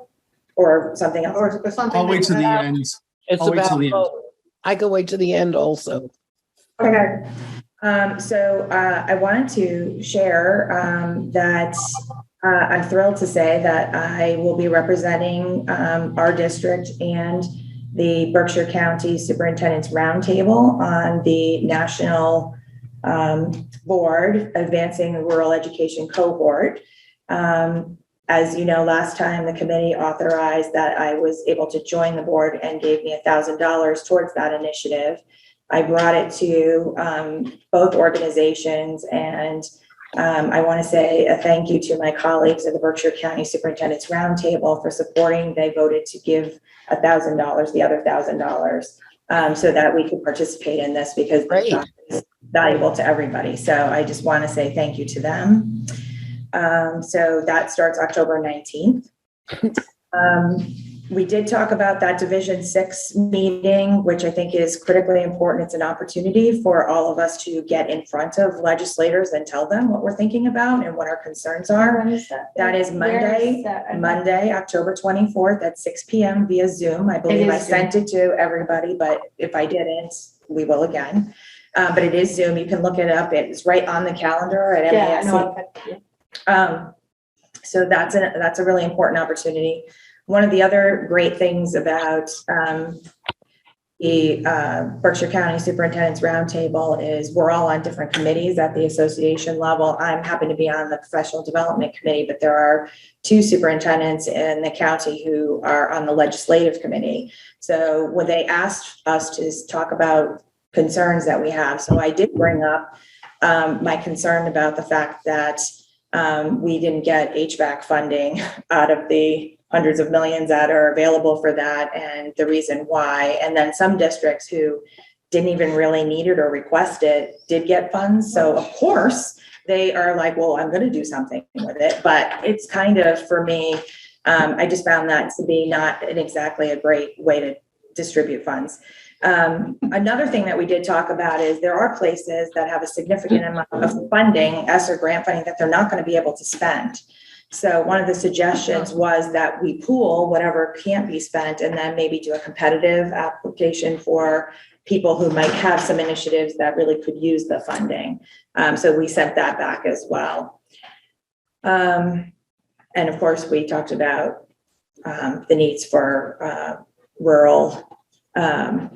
Or something else. or something? I'll wait to the end. It's I'll wait till the end. I can wait to the end also. Okay. So I wanted to share that I'm thrilled to say that I will be representing our district and the Berkshire County Superintendent's Roundtable on the national board advancing the rural education cohort. As you know, last time the committee authorized that I was able to join the board and gave me $1,000 towards that initiative. I brought it to both organizations, and I want to say a thank you to my colleagues at the Berkshire County Superintendent's Roundtable for supporting. They voted to give $1,000, the other $1,000, so that we could participate in this because it's valuable to everybody. So I just want to say thank you to them. So that starts October 19th. We did talk about that Division 6 meeting, which I think is critically important. It's an opportunity for all of us to get in front of legislators and tell them what we're thinking about and what our concerns are. When is that? That is Monday, Monday, October 24th at 6 p.m. via Zoom. I believe I sent it to everybody, but if I didn't, we will again. But it is Zoom. You can look it up. It's right on the calendar at MASC. So that's a really important opportunity. One of the other great things about the Berkshire County Superintendent's Roundtable is we're all on different committees at the association level. I'm happy to be on the Professional Development Committee, but there are 2 superintendents in the county who are on the Legislative Committee. So when they asked us to talk about concerns that we have, so I did bring up my concern about the fact that we didn't get HVAC funding out of the hundreds of millions that are available for that and the reason why. And then some districts who didn't even really need it or request it did get funds. So of course they are like, well, I'm going to do something with it. But it's kind of, for me, I just found that to be not exactly a great way to distribute funds. Another thing that we did talk about is there are places that have a significant amount of funding, ESSER grant funding, that they're not going to be able to spend. So one of the suggestions was that we pool whatever can't be spent and then maybe do a competitive application for people who might have some initiatives that really could use the funding. So we sent that back as well. And of course, we talked about the needs for rural, the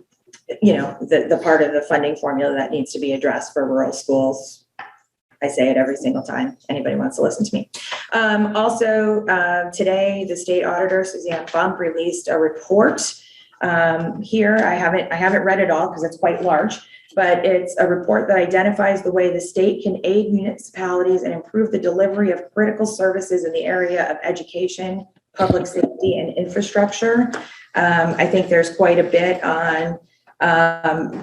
part of the funding formula that needs to be addressed for rural schools. I say it every single time anybody wants to listen to me. Also, today, the state auditor, Suzanne Funk, released a report. Here, I haven't read it all because it's quite large, but it's a report that identifies the way the state can aid municipalities and improve the delivery of critical services in the area of education, public safety, and infrastructure. I think there's quite a bit on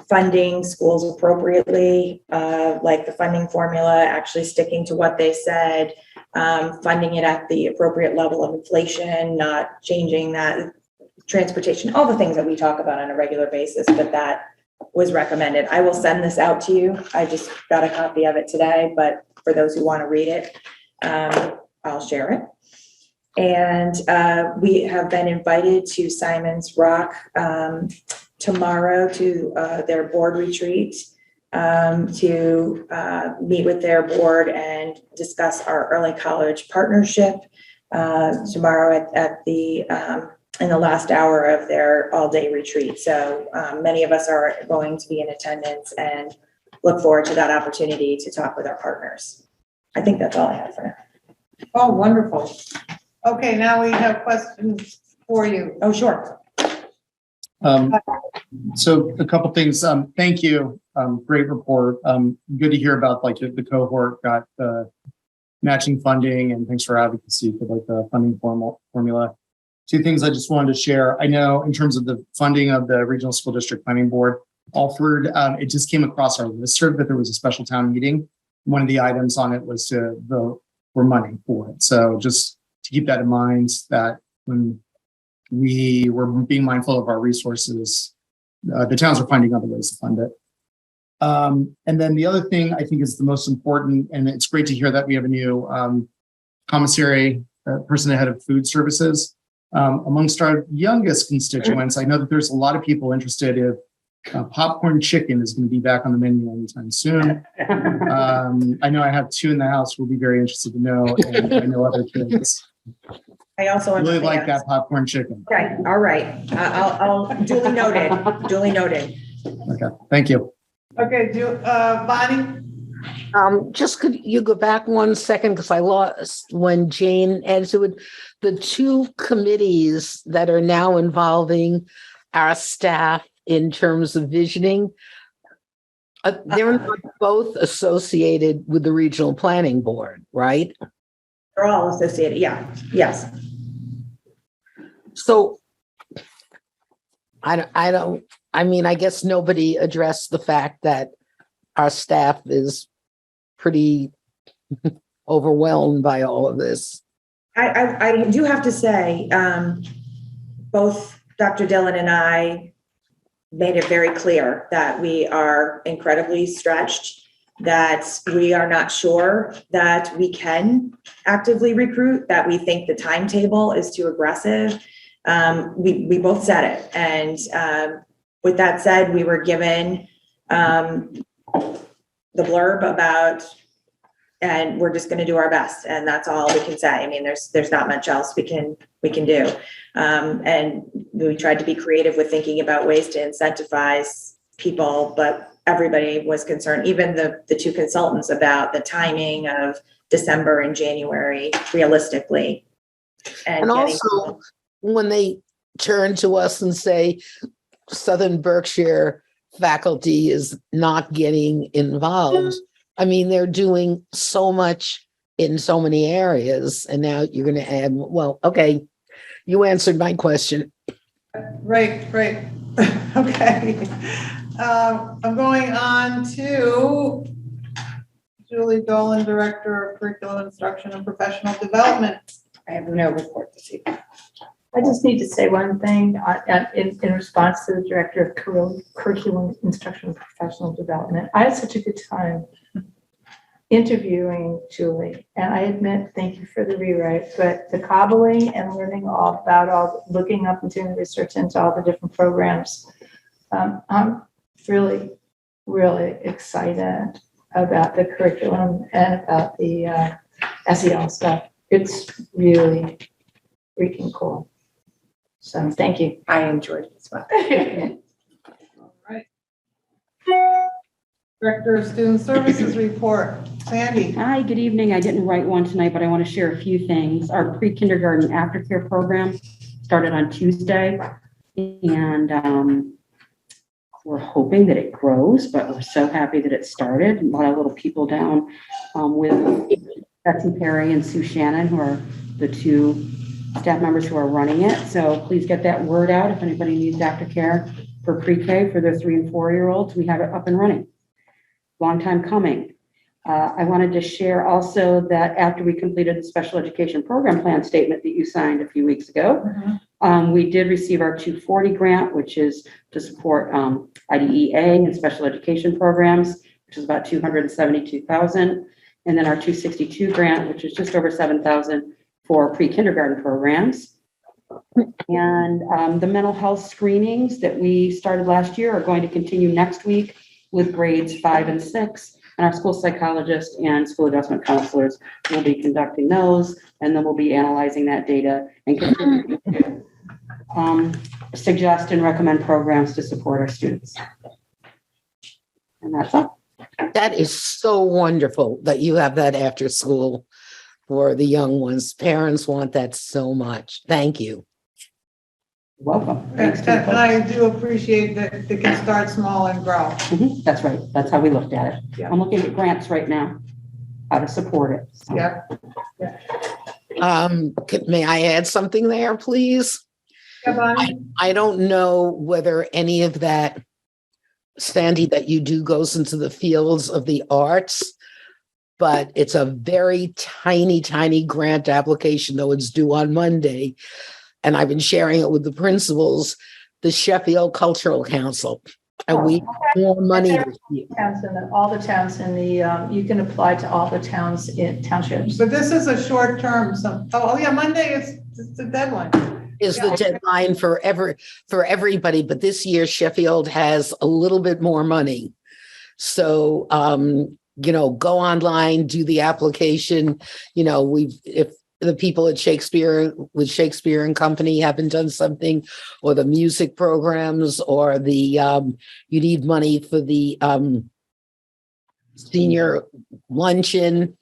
funding schools appropriately, like the funding formula, actually sticking to what they said, funding it at the appropriate level of inflation, not changing that, transportation, all the things that we talk about on a regular basis, but that was recommended. I will send this out to you. I just got a copy of it today, but for those who want to read it, I'll share it. And we have been invited to Simon's Rock tomorrow to their board retreat to meet with their board and discuss our early college partnership tomorrow at the in the last hour of their all-day retreat. So many of us are going to be in attendance and look forward to that opportunity to talk with our partners. I think that's all I have for now. Oh, wonderful. Okay, now we have questions for you. Oh, sure. So a couple things. Thank you. Great report. Good to hear about like the cohort got matching funding, and thanks for advocacy for like the funding formula. 2 things I just wanted to share. I know in terms of the funding of the Regional School District Planning Board, offered. It just came across our listserv that there was a special town meeting. One of the items on it was to vote for money for it. So just to keep that in mind, that when we were being mindful of our resources, the towns are finding other ways to fund it. And then the other thing I think is the most important, and it's great to hear that we have a new commissary person ahead of food services. Amongst our youngest constituents, I know that there's a lot of people interested if popcorn chicken is going to be back on the menu anytime soon. I know I have two in the house who will be very interested to know, and I know other kids I also really like understand. that popcorn chicken. Okay, all right. I'll duly noted, duly noted. Okay, thank you. Okay, Bonnie? Just could you go back 1 second, because I lost when Jane answered the two committees that are now involving our staff in terms of visioning. They're not both associated with the regional planning board, right? They're all associated, yeah, yes. So I guess nobody addressed the fact that our staff is pretty overwhelmed by all of this. I do have to say, both Dr. Dillon and I made it very clear that we are incredibly stretched, that we are not sure that we can actively recruit, that we think the timetable is too aggressive. We both said it. And with that said, we were given the blurb about, and we're just going to do our best. And that's all we can say. I mean, there's not much else we can do. And we tried to be creative with thinking about ways to incentivize people, but everybody was concerned, even the two consultants, about the timing of December and January realistically. And also when they turn to us and say Southern Berkshire faculty is not getting involved. I mean, they're doing so much in so many areas, and now you're going to add, well, okay, you answered my question. Right. Okay. I'm going on to Julie Dolan, Director of Curriculum Instruction and Professional Development. I have no report to see. I just need to say one thing in response to the Director of Curriculum Instruction and Professional Development. I had such a good time interviewing Julie, and I admit, thank you for the rewrite, but the cobbling and learning all about looking up and doing research into all the different programs, I'm really, really excited about the curriculum and about the SEL stuff. It's really freaking cool. So thank you. I enjoyed it as well. All right. Director of Student Services Report, Sandy. Hi, good evening. I didn't write one tonight, but I want to share a few things. Our pre-kindergarten aftercare program started on Tuesday, and we're hoping that it grows, but we're so happy that it started. A lot of little people down with Betsy Perry and Sue Shannon, who are the two staff members who are running it. So please get that word out. If anybody needs aftercare for pre-K for their 3 and 4-year-olds, we have it up and running. Long time coming. I wanted to share also that after we completed the special education program plan statement that you signed a few weeks ago, we did receive our 240 grant, which is to support IDEA and special education programs, which is about $272,000. And then our 262 grant, which is just over $7,000 for pre-kindergarten programs. And the mental health screenings that we started last year are going to continue next week with grades 5 and 6. And our school psychologists and school adjustment counselors will be conducting those, and then we'll be analyzing that data and continue to suggest and recommend programs to support our students. And that's all. That is so wonderful that you have that after school for the young ones. Parents want that so much. Thank you. Welcome. And I do appreciate that it can start small and grow. That's right. That's how we looked at it. Yeah. I'm looking at grants right now, how to support it. So. Yeah. May I add something there, please? Yeah, Bonnie? I don't know whether any of that Sandy, that you do goes into the fields of the arts, but it's a very tiny, tiny grant application, though it's due on Monday. And I've been sharing it with the principals, the Sheffield Cultural Council. And we more money this year. All the towns in the, you can apply to all the towns in townships. But this is a short term, yeah, Monday is the deadline. Is the deadline for everybody, but this year Sheffield has a little bit more money. So, go online, do the application. If the people at Shakespeare and Company haven't done something, or the music programs, or the, you need money for the senior luncheon,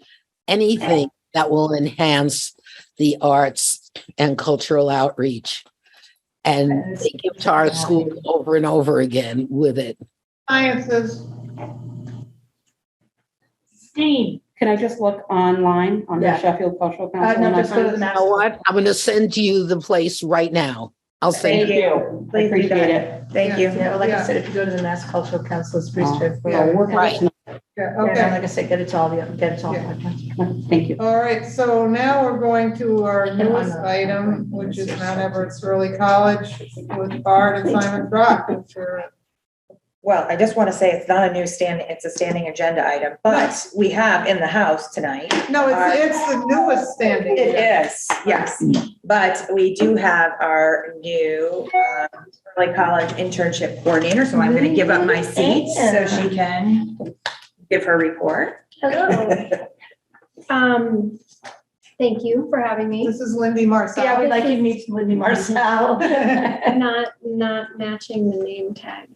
anything that will enhance the arts and cultural outreach. And they give to our school over and over again with it. Sciences. Steve, can I just look online on the Sheffield Cultural Council? No, just go to the You know what? I'm going to send you the place right now. I'll send Thank you. I appreciate it. Thank you. Yeah, well, like Yeah. I said, if you go to the Mass Cultural Council, it's pretty straightforward. Yeah. We're Right. Yeah, And okay. like I said, get it to all the, Thank you. All right, so now we're going to our And newest on the- item, which is Mount Everett's Early College with Bard and Simon Brock. Well, I just want to say it's not a new it's a standing agenda item, but we have in the house tonight. No, it's the newest standing. It is, yes. But we do have our new early college internship coordinator, so I'm going to give up my seat so she can give her report. Hello. Thank you for having me. This is Lindy Marcel. Yeah, we'd like you to meet Lindy Marcel. Not matching the name tag.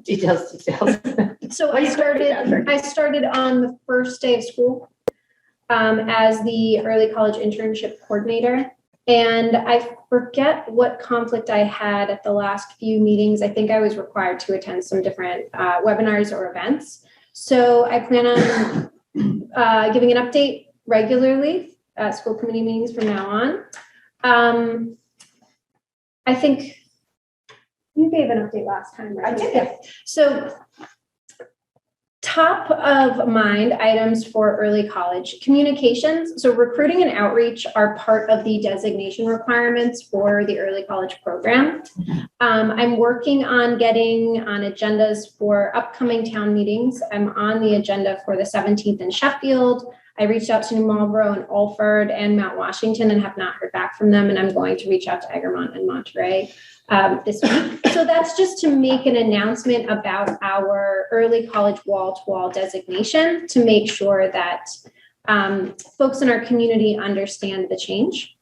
Details. So I started on the first day of school as the early college internship coordinator. And I forget what conflict I had at the last few meetings. I think I was required to attend some different webinars or events. So I plan on giving an update regularly at school committee meetings from now on. I think you gave an update last time, right? I did. So top of mind items for early college communications. So recruiting and outreach are part of the designation requirements for the early college program. I'm working on getting on agendas for upcoming town meetings. I'm on the agenda for the 17th in Sheffield. I reached out to New Marlborough and Alford and Mount Washington and have not heard back from them. And I'm going to reach out to Egremont and Monterey this week. So that's just to make an announcement about our early college wall-to-wall designation to make sure that folks in our community understand the change.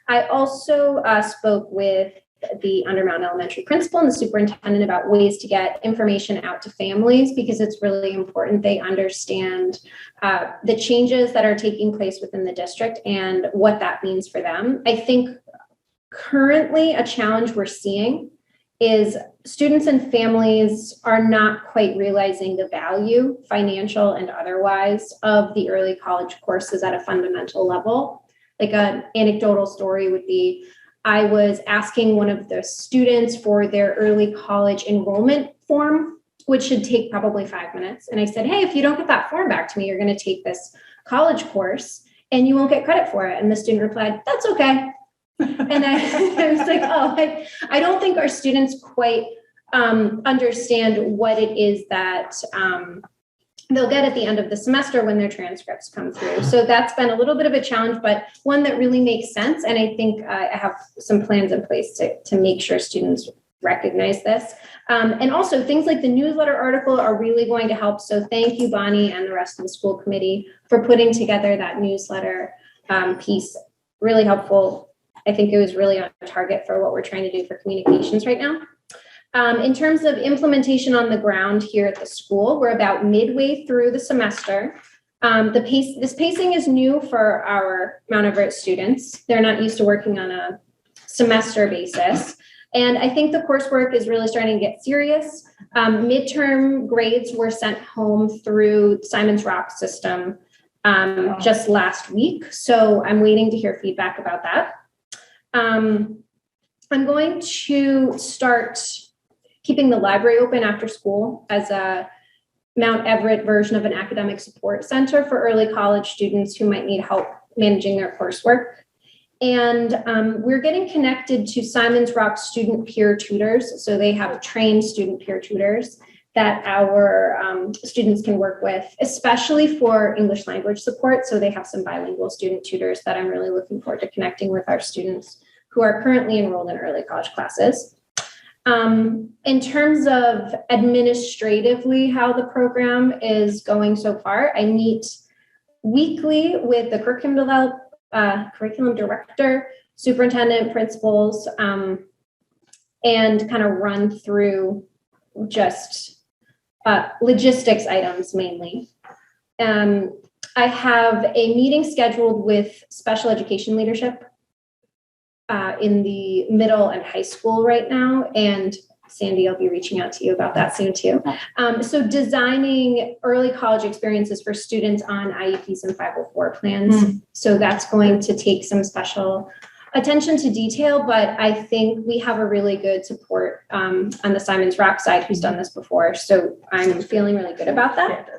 I also spoke with the Undermount Elementary principal and the superintendent about ways to get information out to families, because it's really important they understand the changes that are taking place within the district and what that means for them. I think currently a challenge we're seeing is students and families are not quite realizing the value, financial and otherwise, of the early college courses at a fundamental level. Like an anecdotal story would be, I was asking one of the students for their early college enrollment form, which should take probably 5 minutes. And I said, hey, if you don't get that form back to me, you're going to take this college course and you won't get credit for it. And the student replied, that's okay. And I was like, oh, I don't think our students quite understand what it is that they'll get at the end of the semester when their transcripts come through. So that's been a little bit of a challenge, but one that really makes sense. And I think I have some plans in place to make sure students recognize this. And also things like the newsletter article are really going to help. So thank you, Bonnie, and the rest of the school committee for putting together that newsletter piece. Really helpful. I think it was really on target for what we're trying to do for communications right now. In terms of implementation on the ground here at the school, we're about midway through the semester. This pacing is new for our Mount Everett students. They're not used to working on a semester basis. And I think the coursework is really starting to get serious. Midterm grades were sent home through Simon's Rock system just last week. So I'm waiting to hear feedback about that. I'm going to start keeping the library open after school as a Mount Everett version of an academic support center for early college students who might need help managing their coursework. And we're getting connected to Simon's Rock student peer tutors. So they have trained student peer tutors that our students can work with, especially for English language support. So they have some bilingual student tutors that I'm really looking forward to connecting with our students who are currently enrolled in early college classes. In terms of administratively how the program is going so far, I meet weekly with the curriculum director, superintendent, principals, and kind of run through just logistics items mainly. I have a meeting scheduled with special education leadership in the middle and high school right now. And Sandy, I'll be reaching out to you about that soon too. So designing early college experiences for students on IEPs and 504 plans. So that's going to take some special attention to detail, but I think we have a really good support on the Simon's Rock side who's done this before. So I'm feeling really good about that.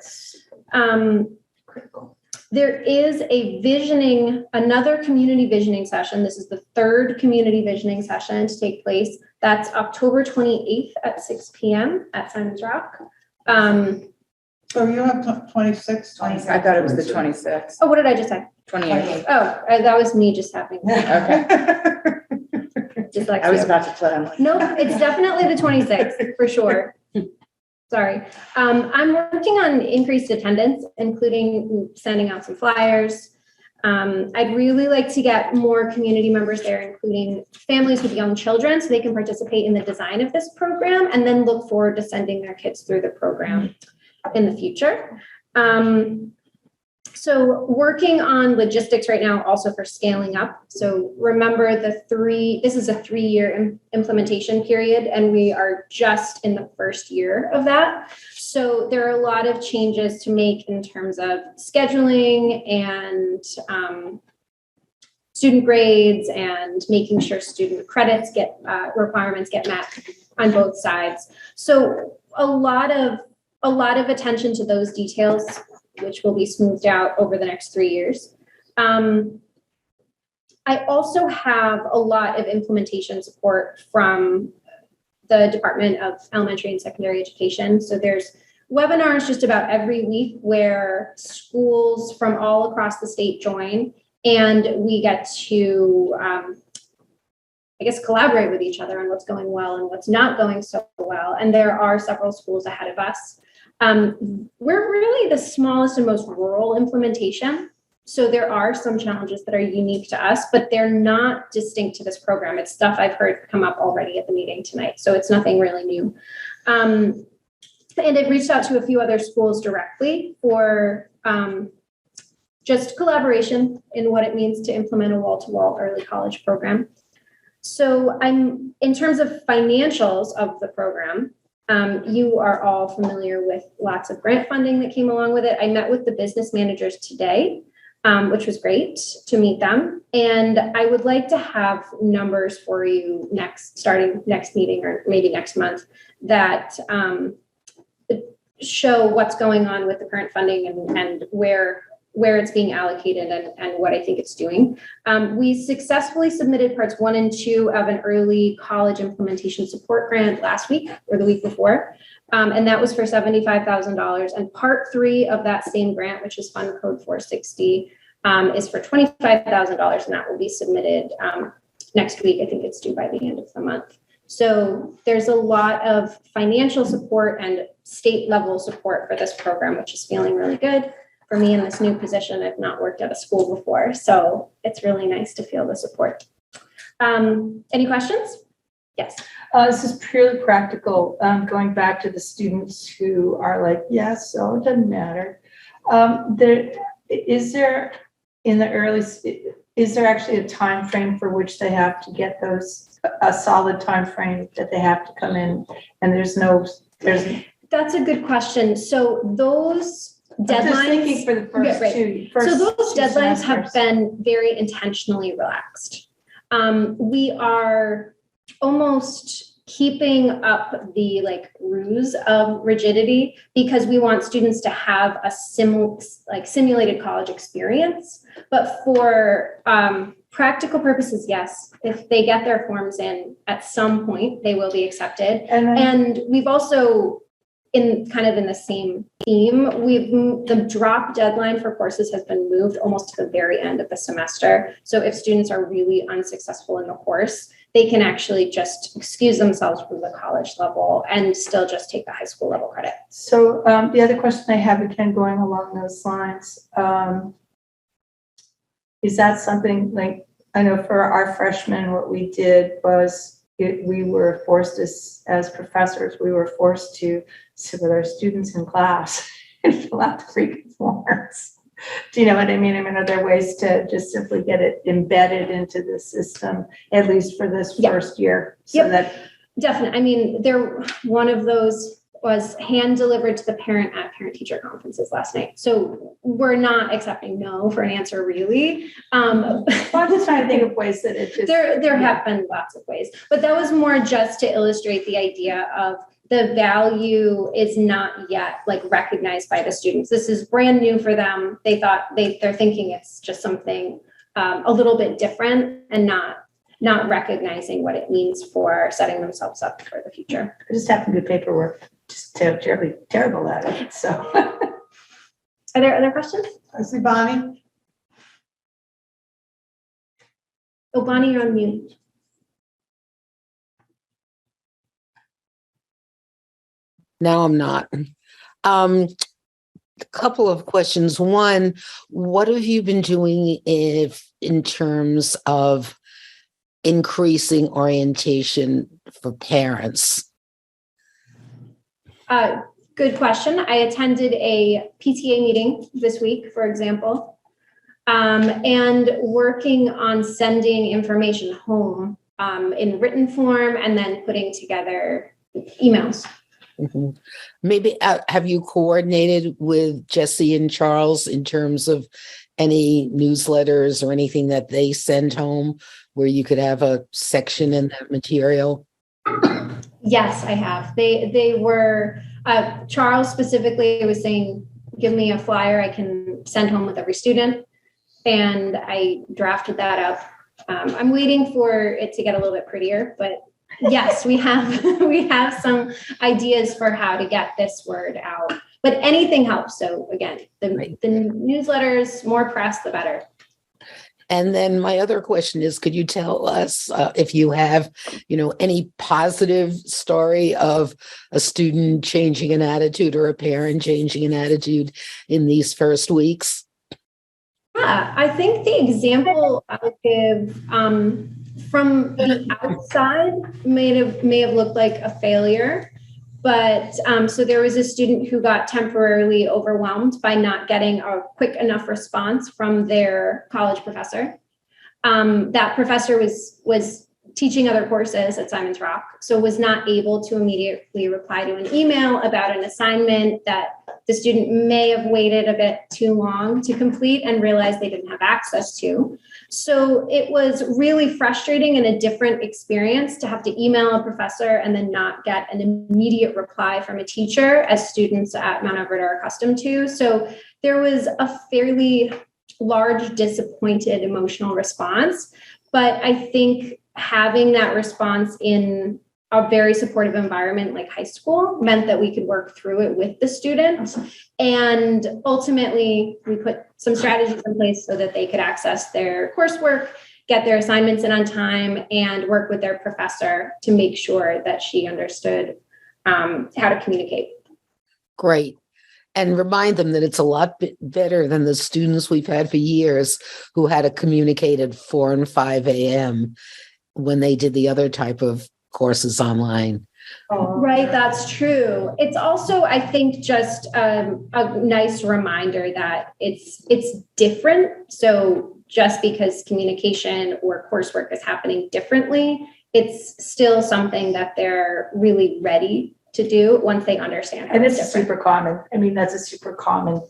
Critical. There is another community visioning session. This is the third community visioning session to take place. That's October 28th at 6 p.m. at Simon's Rock. So you have 26, 27. I thought it was the 26th. Oh, what did I just say? 28th. Oh, that was me just having. Okay. Dyslexia. I was about to put on. Nope, it's definitely the 26th for sure. Sorry. I'm working on increased attendance, including sending out some flyers. I'd really like to get more community members there, including families with young children, so they can participate in the design of this program and then look forward to sending their kids through the program in the future. So working on logistics right now also for scaling up. So remember this is a 3-year implementation period, and we are just in the first year of that. So there are a lot of changes to make in terms of scheduling and student grades and making sure student credits requirements get met on both sides. So a lot of attention to those details, which will be smoothed out over the next 3 years. I also have a lot of implementation support from the Department of Elementary and Secondary Education. So there's webinars just about every week where schools from all across the state join, and we get to, collaborate with each other on what's going well and what's not going so well. And there are several schools ahead of us. We're really the smallest and most rural implementation. So there are some challenges that are unique to us, but they're not distinct to this program. It's stuff I've heard come up already at the meeting tonight. So it's nothing really new. And I've reached out to a few other schools directly for just collaboration in what it means to implement a wall-to-wall early college program. So in terms of financials of the program, you are all familiar with lots of grant funding that came along with it. I met with the business managers today, which was great to meet them. And I would like to have numbers for you starting next meeting or maybe next month that show what's going on with the current funding and where it's being allocated and what I think it's doing. We successfully submitted parts 1 and 2 of an early college implementation support grant last week or the week before. And that was for $75,000. And part 3 of that same grant, which is Fund Code 460, is for $25,000. And that will be submitted next week. I think it's due by the end of the month. So there's a lot of financial support and state level support for this program, which is feeling really good. For me in this new position, I've not worked at a school before, so it's really nice to feel the support. Any questions? Yes. This is purely practical, going back to the students who are like, yes, so it doesn't matter. Is there actually a time frame for which they have to get a solid time frame that they have to come in, and there's That's a good question. So those deadlines. I'm just thinking for the first right. two. So those deadlines semesters have been very intentionally relaxed. We are almost keeping up the like ruse of rigidity, because we want students to have a simulated college experience. But for practical purposes, yes, if they get their forms in at some point, they will be accepted. And we've also, in the same theme, the drop deadline for courses has been moved almost to the very end of the semester. So if students are really unsuccessful in the course, they can actually just excuse themselves from the college level and still just take the high school level credit. So the other question I have, again, going along those lines, is that something like, I know for our freshmen, what we did was we were forced as professors, we were forced to sit with our students in class and fill out the free forms. Do you know what I mean? I mean, are there ways to just simply get it embedded into the system, at least for this first year? So that definitely. I mean, one of those was hand delivered to the parent at parent-teacher conferences last night. So we're not accepting no for an answer, really. I'm just trying to think of ways that it just... There have been lots of ways, but that was more just to illustrate the idea of the value is not yet like recognized by the students. This is brand new for them. They're thinking it's just something a little bit different and not recognizing what it means for setting themselves up for the future. I just have to do paperwork. Just terrible at it. So, are there other questions? I see Bonnie. Oh, Bonnie, you're on mute. No, I'm not. A couple of questions. One, what have you been doing in terms of increasing orientation for parents? Good question. I attended a PTA meeting this week, for example, and working on sending information home in written form and then putting together emails. Mm-hmm. Maybe have you coordinated with Jesse and Charles in terms of any newsletters or anything that they send home where you could have a section in that material? Yes, I have. They were, Charles specifically was saying, give me a flyer I can send home with every student. And I drafted that up. I'm waiting for it to get a little bit prettier, but yes, we have some ideas for how to get this word out, but anything helps. So again, the newsletters, more press, the better. And then my other question is, could you tell us if you have, any positive story of a student changing an attitude or a parent changing an attitude in these first weeks? Yeah, I think the example I'll give from the outside may have looked like a failure. But so there was a student who got temporarily overwhelmed by not getting a quick enough response from their college professor. That professor was teaching other courses at Simon's Rock, so was not able to immediately reply to an email about an assignment that the student may have waited a bit too long to complete and realized they didn't have access to. So it was really frustrating and a different experience to have to email a professor and then not get an immediate reply from a teacher, as students at Mount Everett are accustomed to. So there was a fairly large disappointed emotional response, but I think having that response in a very supportive environment like high school meant that we could work through it with the student. And ultimately, we put some strategies in place so that they could access their coursework, get their assignments in on time, and work with their professor to make sure that she understood how to communicate. Great. And remind them that it's a lot better than the students we've had for years who had to communicate at 4 and 5 a.m. when they did the other type of courses online. Right, that's true. It's also, I think, just a nice reminder that it's different. So just because communication or coursework is happening differently, it's still something that they're really ready to do once they understand how and it's different. super common. I mean, that's a super common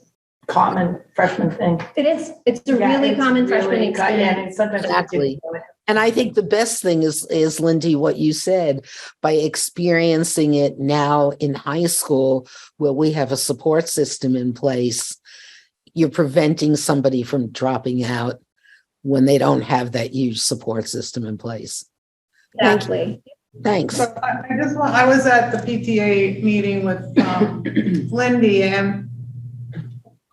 common freshman thing. It is. It's a Yeah, really it's common really freshman experience. And sometimes Exactly. And I think the best thing is Lindy, what you said, by experiencing it now in high school, where we have a support system in place, you're preventing somebody from dropping out when they don't have that huge support system in place. Exactly. Thanks. So I was at the PTA meeting with Lindy, and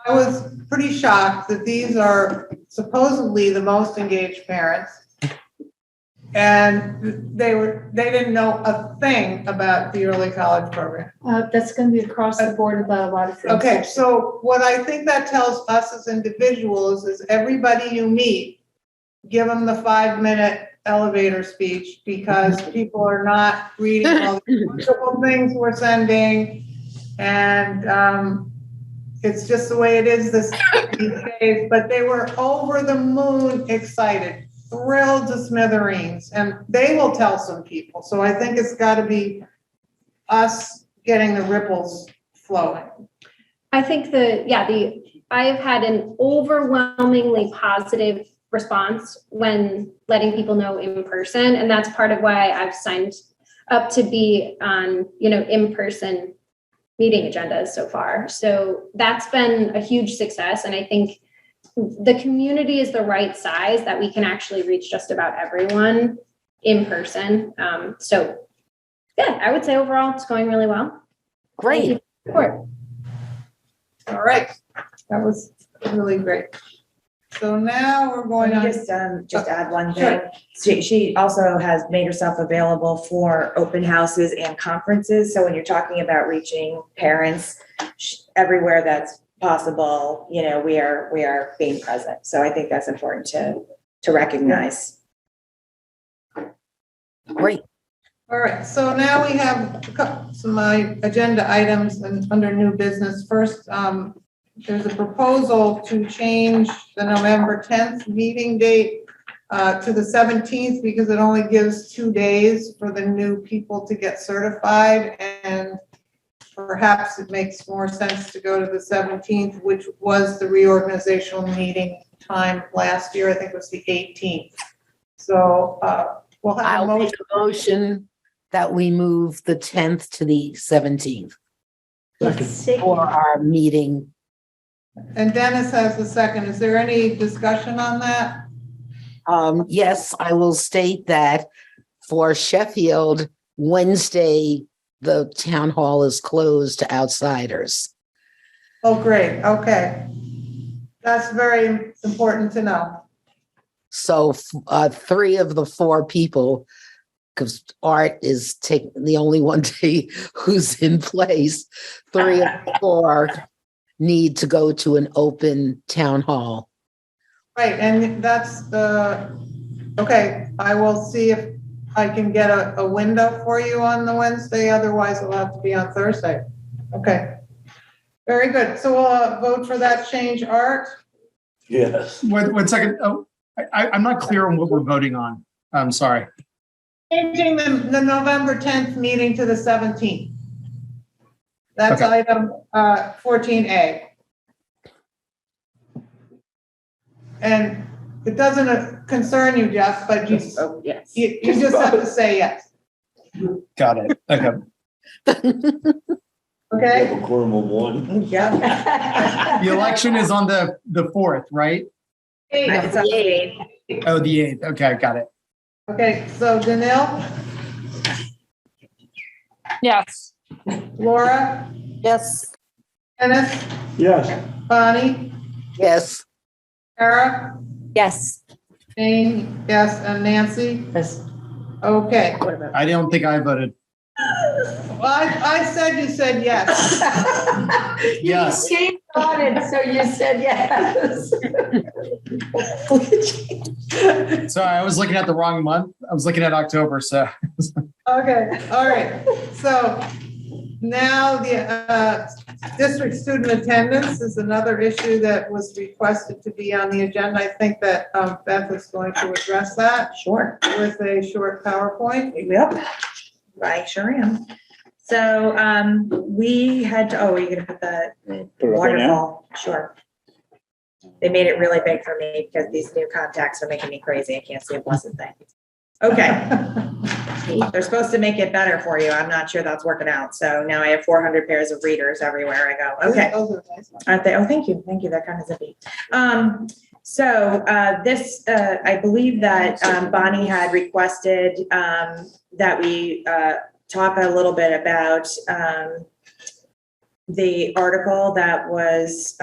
I was pretty shocked that these are supposedly the most engaged parents. And they didn't know a thing about the early college program. That's going to be across the board about a lot of things. Okay, so what I think that tells us as individuals is everybody you meet, give them the 5-minute elevator speech, because people are not reading all the wonderful things we're sending. And it's just the way it is these days, but they were over the moon excited, thrilled to smithereens, and they will tell some people. So I think it's got to be us getting the ripples flowing. I think I have had an overwhelmingly positive response when letting people know in person. And that's part of why I've signed up to be on, in-person meeting agendas so far. So that's been a huge success. And I think the community is the right size that we can actually reach just about everyone in person. So yeah, I would say overall it's going really well. Great. All right. That was really great. So now we're going on. Just add one thing. She also has made herself available for open houses and conferences. So when you're talking about reaching parents everywhere that's possible, we are being present. So I think that's important to recognize. Great. All right. So now we have some agenda items and under new business. First, there's a proposal to change the November 10th meeting date to the 17th, because it only gives 2 days for the new people to get certified. And perhaps it makes more sense to go to the 17th, which was the reorganizational meeting time last year. I think it was the 18th. So we'll have I'll make a motion that we move the 10th to the 17th for our meeting. And Dennis has the second. Is there any discussion on that? Yes, I will state that for Sheffield, Wednesday, the town hall is closed to outsiders. Oh, great. Okay. That's very important to know. So 3 of the 4 people, because Art is the only one who's in place, 3 of the 4 need to go to an open town hall. Right, and that's okay. I will see if I can get a window for you on the Wednesday. Otherwise, it'll have to be on Thursday. Okay. Very good. So we'll vote for that change, Art? Yes. One second. Oh, I'm not clear on what we're voting on. I'm sorry. Changing the November 10th meeting to the 17th. That's okay. Item 14A. And it doesn't concern you, Jeff, but you just have to say yes. Got it. Okay. Okay. A quorum of 1. Yeah. The election is on the 4th, right? It's on the 8th. Oh, the 8th. Okay, got it. Okay, so Danil? Yes. Laura? Yes. Dennis? Yes. Bonnie? Yes. Sarah? Yes. Jane? Yes. And Nancy? Yes. Okay. I don't think I voted. Well, I said you said yes. Yes. She nodded, so you said yes. Sorry, I was looking at the wrong month. I was looking at October, so. Okay, all right. So now the district student attendance is another issue that was requested to be on the agenda. I think that Beth is going to address that. Sure. With a short PowerPoint. Yep. I sure am. So we had to, oh, are you gonna put the, Put it up right now? wonderful, sure. They made it really big for me because these new contacts are making me crazy. I can't see a blessed thing. Okay. They're supposed to make it better for you. I'm not sure that's working out. So now I have 400 pairs of readers everywhere I go. Okay. Those are nice ones. Aren't they? Oh, thank you. Thank you. They're kind of zippy. This, I believe that Bonnie had requested that we talk a little bit about the article that was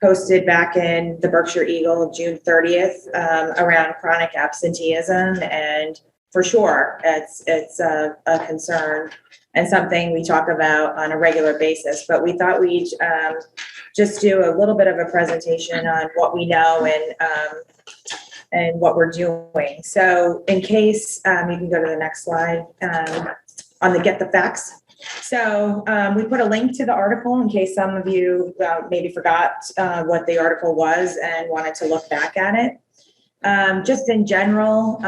posted back in the Berkshire Eagle, June 30th, around chronic absenteeism. And for sure, it's a concern and something we talk about on a regular basis. But we thought we'd just do a little bit of a presentation on what we know and what we're doing. So in case, you can go to the next slide, on the Get the Facts. So we put a link to the article in case some of you maybe forgot what the article was and wanted to look back at it. Just in general,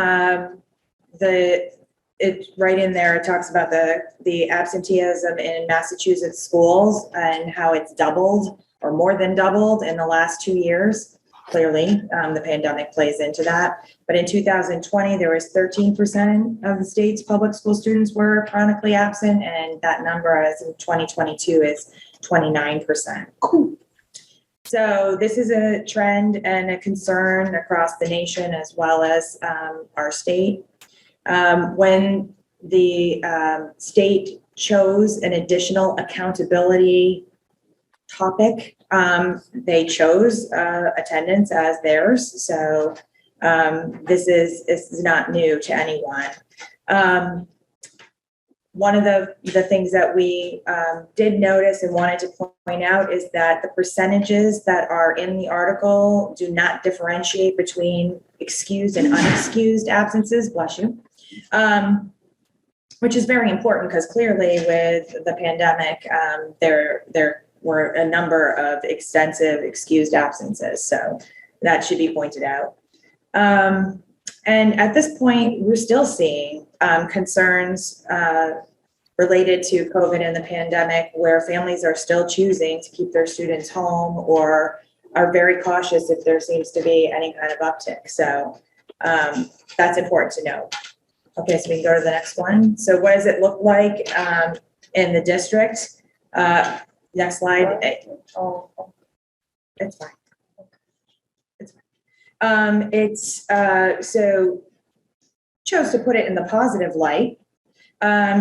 it's right in there. It talks about the absenteeism in Massachusetts schools and how it's doubled or more than doubled in the last 2 years. Clearly, the pandemic plays into that. But in 2020, there was 13% of the state's public school students were chronically absent, and that number as in 2022 is 29%. So this is a trend and a concern across the nation as well as our state. When the state chose an additional accountability topic, they chose attendance as theirs. So this is not new to anyone. One of the things that we did notice and wanted to point out is that the percentages that are in the article do not differentiate between excused and unexcused absences, bless you, which is very important because clearly with the pandemic, there were a number of extensive excused absences. So that should be pointed out. And at this point, we're still seeing concerns related to COVID and the pandemic where families are still choosing to keep their students home or are very cautious if there seems to be any kind of uptick. So that's important to note. Okay, so we can go to the next one. So what does it look like in the district? Next slide. Oh, it's fine. It's fine. So chose to put it in the positive light,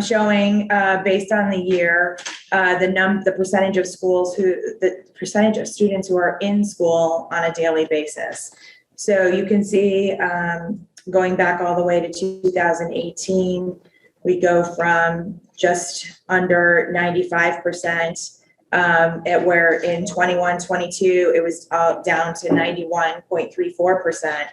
showing based on the year, the percentage of the percentage of students who are in school on a daily basis. So you can see going back all the way to 2018, we go from just under 95%. At where in 21-22, it was down to 91.34%.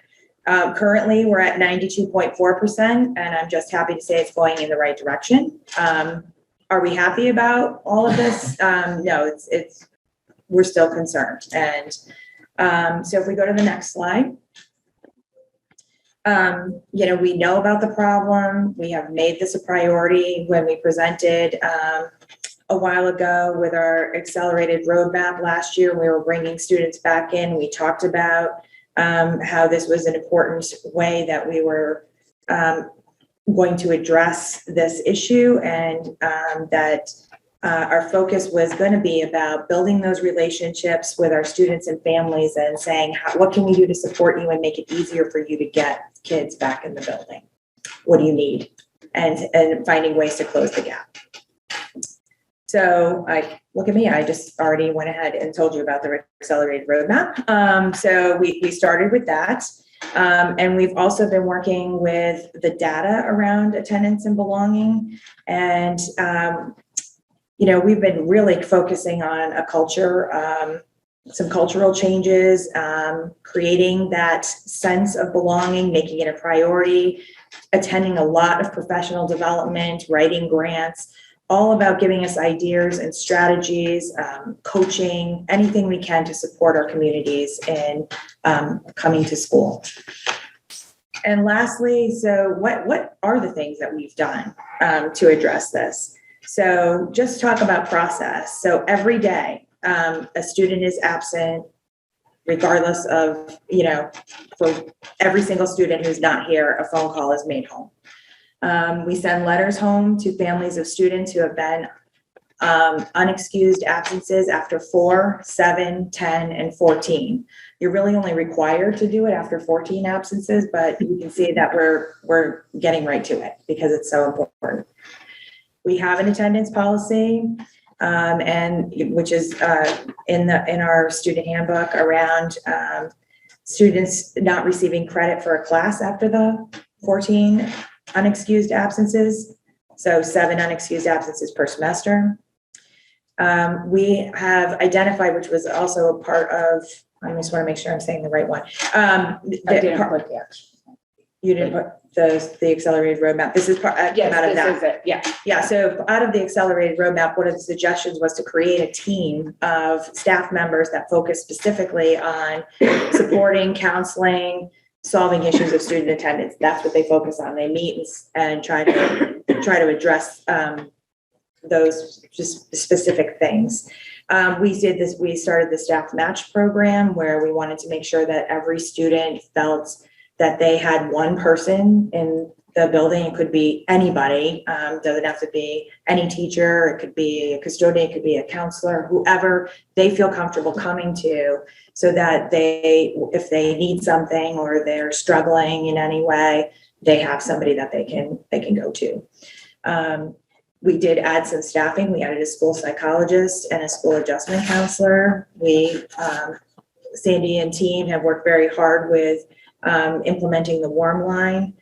Currently, we're at 92.4%, and I'm just happy to say it's going in the right direction. Are we happy about all of this? No, we're still concerned. And so if we go to the next slide, we know about the problem. We have made this a priority when we presented a while ago with our accelerated roadmap last year. We were bringing students back in. We talked about how this was an important way that we were going to address this issue, and that our focus was going to be about building those relationships with our students and families and saying, what can we do to support you and make it easier for you to get kids back in the building? What do you need? And finding ways to close the gap. So look at me, I just already went ahead and told you about the accelerated roadmap. So we started with that. And we've also been working with the data around attendance and belonging. And, we've been really focusing on a culture, some cultural changes, creating that sense of belonging, making it a priority, attending a lot of professional development, writing grants, all about giving us ideas and strategies, coaching, anything we can to support our communities in coming to school. And lastly, so what are the things that we've done to address this? So just talk about process. So every day, a student is absent, regardless of, for every single student who's not here, a phone call is made home. We send letters home to families of students who have been unexcused absences after 4, 7, 10, and 14. You're really only required to do it after 14 absences, but you can see that we're getting right to it because it's so important. We have an attendance policy, and which is in our student handbook around students not receiving credit for a class after the 14 unexcused absences. So 7 unexcused absences per semester. We have identified, which was also a part of, I just want to make sure I'm saying the right one. I didn't put the action. You didn't put the accelerated roadmap. This is part Yes, out of that. this is it, yeah. Yeah, so out of the accelerated roadmap, one of the suggestions was to create a team of staff members that focus specifically on supporting, counseling, solving issues of student attendance. That's what they focus on. They meet and try to address those just specific things. We started the staff match program where we wanted to make sure that every student felt that they had one person in the building. It could be anybody, doesn't have to be any teacher. It could be a custodian, it could be a counselor, whoever they feel comfortable coming to, so that if they need something or they're struggling in any way, they have somebody that they can go to. We did add some staffing. We added a school psychologist and a school adjustment counselor. Sandy and team have worked very hard with implementing the warm line.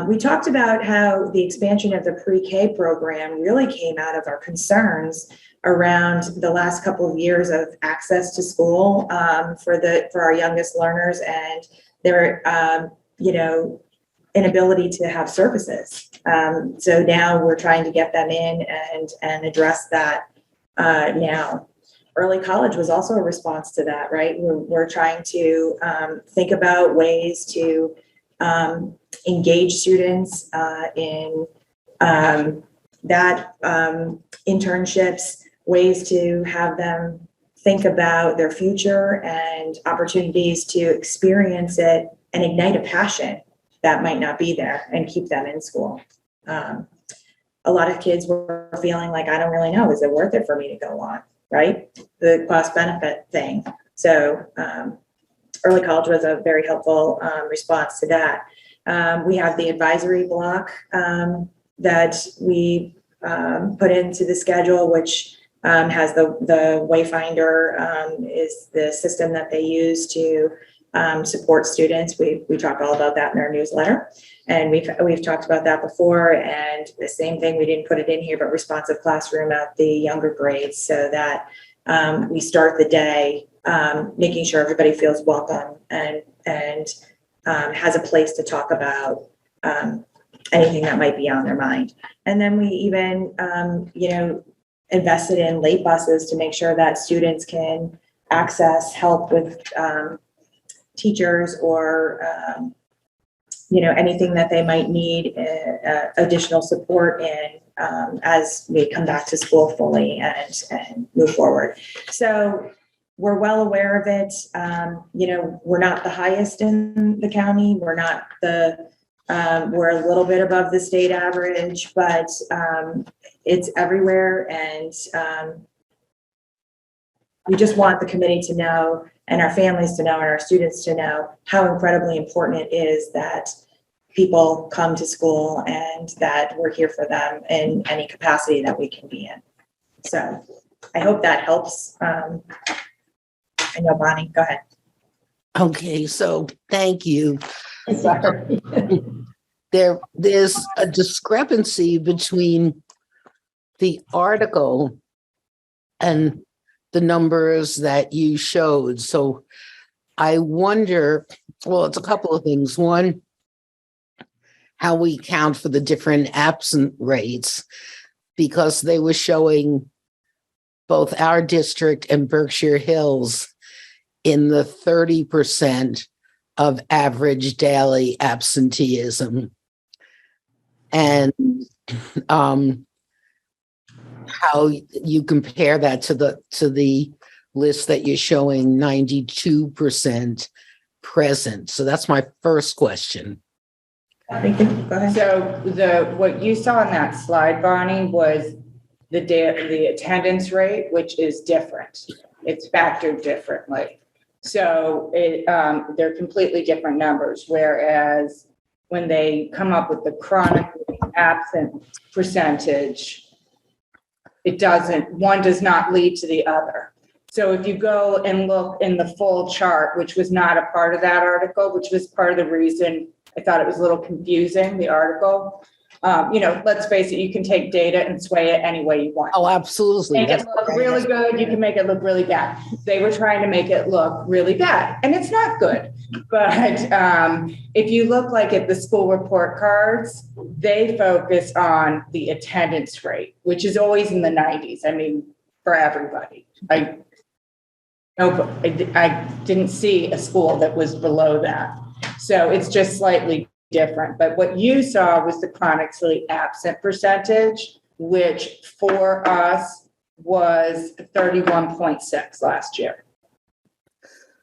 We talked about how the expansion of the pre-K program really came out of our concerns around the last couple of years of access to school for our youngest learners and their inability to have services. So now we're trying to get them in and address that now. Early college was also a response to that, right? We're trying to think about ways to engage students in internships, ways to have them think about their future and opportunities to experience it and ignite a passion that might not be there and keep them in school. A lot of kids were feeling like, I don't really know, is it worth it for me to go on, right? The cost benefit thing. So early college was a very helpful response to that. We have the advisory block that we put into the schedule, which has the Wayfinder is the system that they use to support students. We talk all about that in our newsletter, and we've talked about that before. And the same thing, we didn't put it in here, but responsive classroom at the younger grades, so that we start the day making sure everybody feels welcome and has a place to talk about anything that might be on their mind. And then we even invested in late buses to make sure that students can access help with teachers or anything that they might need additional support in as we come back to school fully and move forward. So we're well aware of it. We're not the highest in the county. We're not we're a little bit above the state average, but it's everywhere. And we just want the committee to know, and our families to know, and our students to know how incredibly important it is that people come to school and that we're here for them in any capacity that we can be in. So I hope that helps. I know, Bonnie, go ahead. Okay, so thank you. Sorry. There's a discrepancy between the article and the numbers that you showed. So I wonder, well, it's a couple of things. One, how we count for the different absent rates, because they were showing both our district and Berkshire Hills in the 30% of average daily absenteeism. And how you compare that to the list that you're showing 92% present. So that's my first question. Go ahead. So what you saw on that slide, Bonnie, was the attendance rate, which is different. It's factored differently. So they're completely different numbers. Whereas when they come up with the chronically absent percentage, one does not lead to the other. So if you go and look in the full chart, which was not a part of that article, which was part of the reason I thought it was a little confusing, the article, let's face it, you can take data and sway it any way you want. Oh, absolutely. Make it look really good. You can make it look really bad. They were trying to make it look really bad, and it's not good. But if you look like at the school report cards, they focus on the attendance rate, which is always in the 90s. I mean, for everybody. I didn't see a school that was below that. So it's just slightly different. But what you saw was the chronically absent percentage, which for us was 31.6 last year.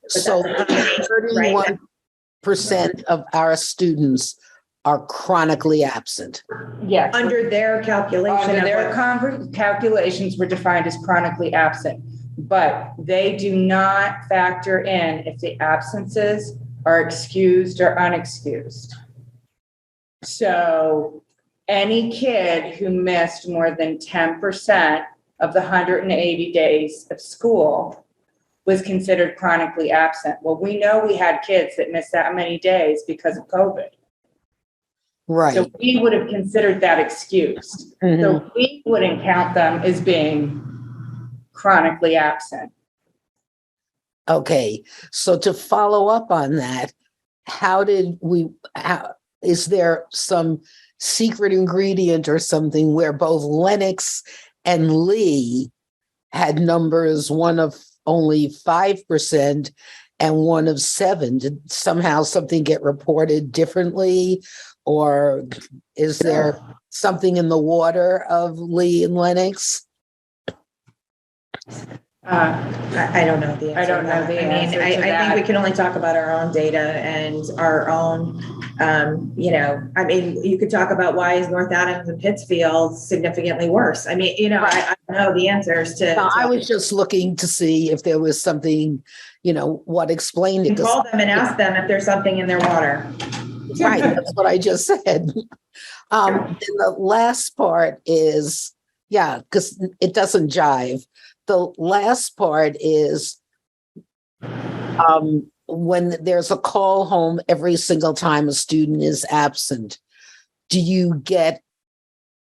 So 31% of our students are chronically absent. Yes. Under their calculation. Under of their what- calculations were defined as chronically absent, but they do not factor in if the absences are excused or unexcused. So any kid who missed more than 10% of the 180 days of school was considered chronically absent. Well, we know we had kids that missed that many days because of COVID. Right. So we would have considered that excused. Mhm. So we wouldn't count them as being chronically absent. Okay. So to follow up on that, is there some secret ingredient or something where both Lennox and Lee had numbers, one of only 5% and one of 7%? Did somehow something get reported differently? Or is there something in the water of Lee and Lennox? I don't know the answer. I don't know the answer to I that. think we can only talk about our own data and our own, you could talk about why is North Adams and Pittsfield significantly worse. I don't know the answers to. No, I was just looking to see if there was something, what explained it. Call them and ask them if there's something in their water. Right, that's what I just said. And the last part is, because it doesn't jive. The last part is when there's a call home every single time a student is absent, do you get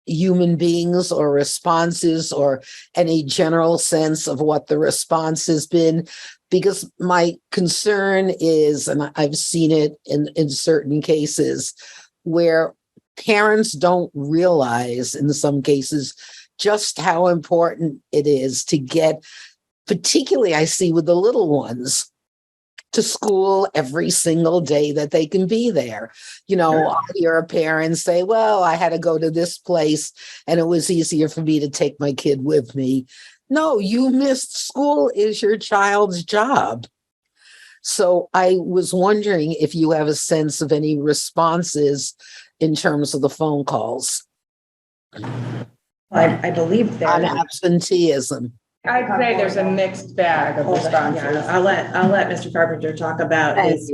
human beings or responses or any general sense of what the response has been? Because my concern is, and I've seen it in certain cases, where parents don't realize in some cases just how important it is to get, particularly I see with the little ones, to school every single day that they can be there. I'll hear a parent say, well, I had to go to this place and it was easier for me to take my kid with me. No, you missed school is your child's job. So I was wondering if you have a sense of any responses in terms of the phone calls. I believe that. On absenteeism. I'd say there's a mixed bag of responses. Yeah, I'll let Mr. Carpenter talk about his.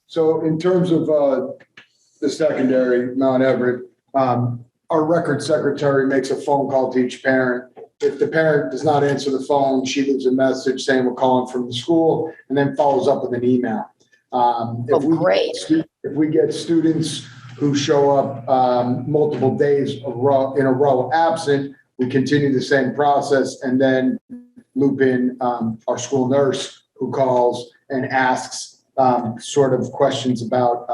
So in terms of the secondary, Mount Everett, our record secretary makes a phone call to each parent. If the parent does not answer the phone, she leaves a message saying we're calling from the school and then follows up with an email. If we get students who show up multiple days in a row absent, we continue the same process and then loop in our school nurse who calls and asks sort of questions about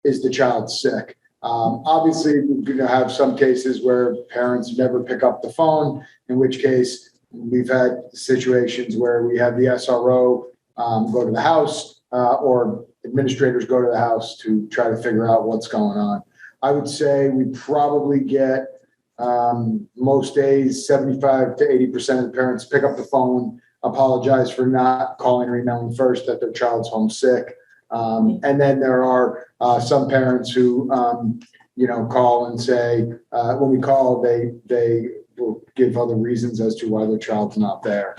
is the child sick? Obviously, we're going to have some cases where parents never pick up the phone, in which case we've had situations where we have the SRO go to the house, or administrators go to the house to try to figure out what's going on. I would say we probably get most days, 75 to 80% of the parents pick up the phone, apologize for not calling or emailing first that their child's homesick. And then there are some parents who, call and say, when we call, they will give other reasons as to why their child's not there.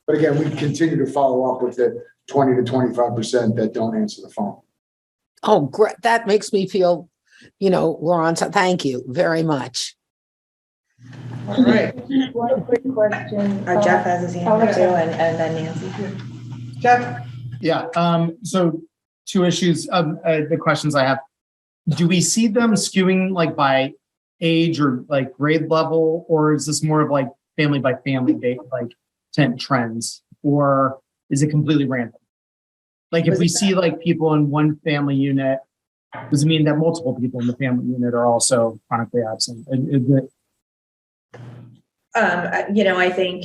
But again, we continue to follow up with the 20 to 25% that don't answer the phone. Oh, great. That makes me feel, we're on to, thank you very much. All right. One quick question. Jeff has his hand up too, and then Nancy. Jeff? Yeah. So 2 issues. The questions I have: do we see them skewing like by age or like grade level, or is this more of like family by family, like trends, or is it completely random? Like if we see like people in one family unit, does it mean that multiple people in the family unit are also chronically absent? I think,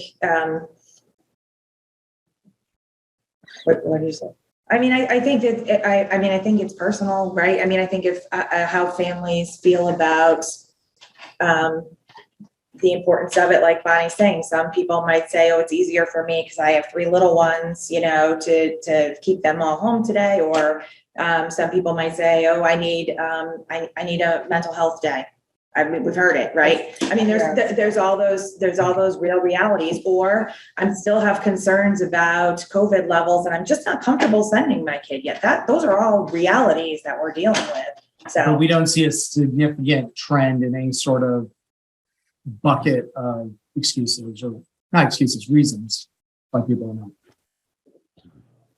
what do you say? I mean, I think that, I think it's personal, right? I mean, I think if, how families feel about, the importance of it, like Bonnie's saying, some people might say, oh, it's easier for me because I have 3 little ones, to keep them all home today. Or, some people might say, oh, I need a mental health day. I mean, we've heard it, right? I mean, there's all those real realities, or I still have concerns about COVID levels and I'm just not comfortable sending my kid yet. Those are all realities that we're dealing with. So but we don't see a significant trend in any sort of bucket of excuses, or not excuses, reasons why people are not.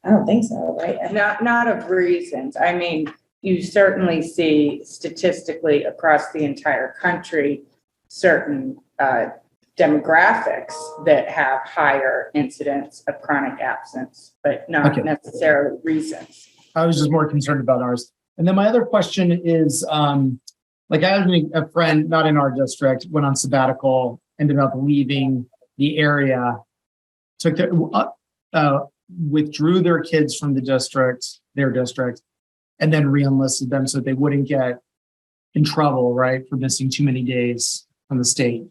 I don't think so, right? Not of reasons. I mean, you certainly see statistically across the entire country certain demographics that have higher incidence of chronic absence, but not necessarily reasons. I was just more concerned about ours. And then my other question is, like I had a friend, not in our district, went on sabbatical, ended up leaving the area, withdrew their kids from their district, and then re-enlisted them so they wouldn't get in trouble, right, for missing too many days from the state.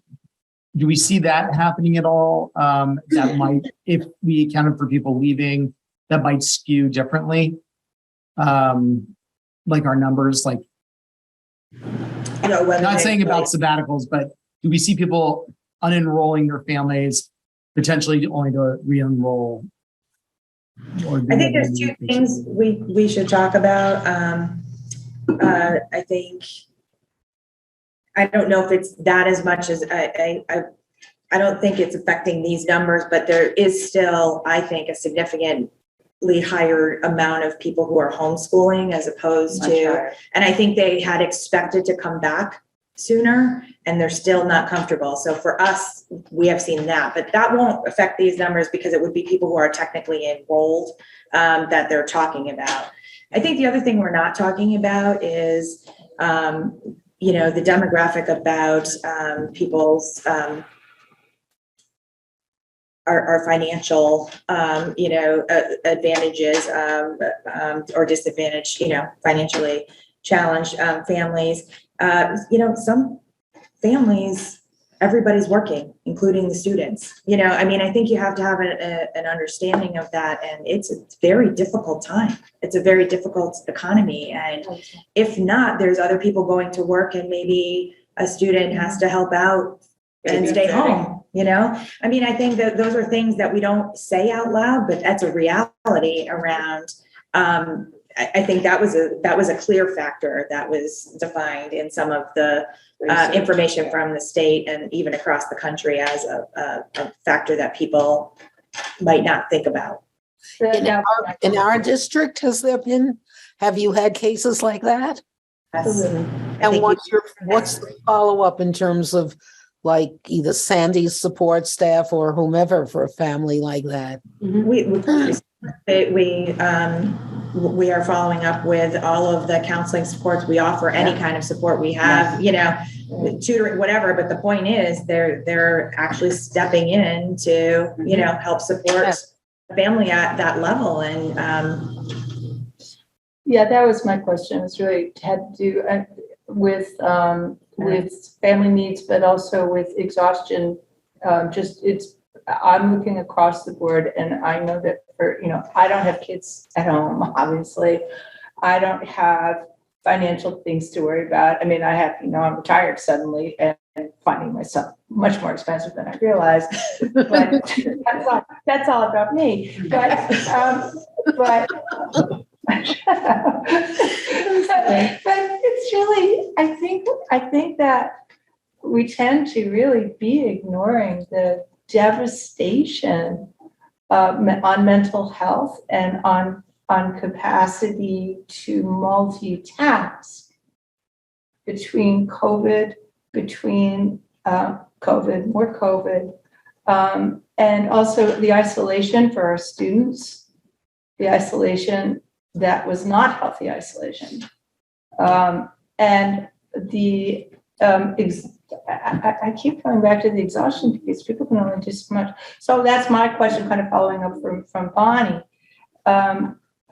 Do we see that happening at all? That might, if we accounted for people leaving, that might skew differently. Like our numbers, like, not saying about sabbaticals, but do we see people unenrolling their families, potentially only to re-enroll? I think there's 2 things we should talk about. I think, I don't know if it's that as much as I don't think it's affecting these numbers, but there is still, I think, a significantly higher amount of people who are homeschooling as opposed to, and I think they had expected to come back sooner and they're still not comfortable. So for us, we have seen that, but that won't affect these numbers because it would be people who are technically enrolled that they're talking about. I think the other thing we're not talking about is, the demographic about people's our financial, advantages or disadvantage, financially challenged families. Some families, everybody's working, including the students. I think you have to have an understanding of that, and it's a very difficult time. It's a very difficult economy, and if not, there's other people going to work, and maybe a student has to help out and stay home. I think that those are things that we don't say out loud, but that's a reality around. I think that was a clear factor that was defined in some of the information from the state and even across the country as a factor that people might not think about. In our district, have you had cases like that? Yes. And what's the follow-up in terms of like either Sandy's support staff or whomever for a family like that? We are following up with all of the counseling supports we offer, any kind of support we have, tutoring, whatever. But the point is they're actually stepping in to, help support family at that level. And Yeah, that was my question. It's really had to do with family needs, but also with exhaustion. I'm looking across the board, and I know that I don't have kids at home, obviously. I don't have financial things to worry about. I mean, I have, I'm retired suddenly and finding myself much more expensive than I realized. But that's all about me. But it's really, I think that we tend to really be ignoring the devastation on mental health and on capacity to multitask between COVID, more COVID, and also the isolation for our students, the isolation that was not healthy isolation. And the I keep coming back to the exhaustion piece. People can only do so much. So that's my question, kind of following up from Bonnie.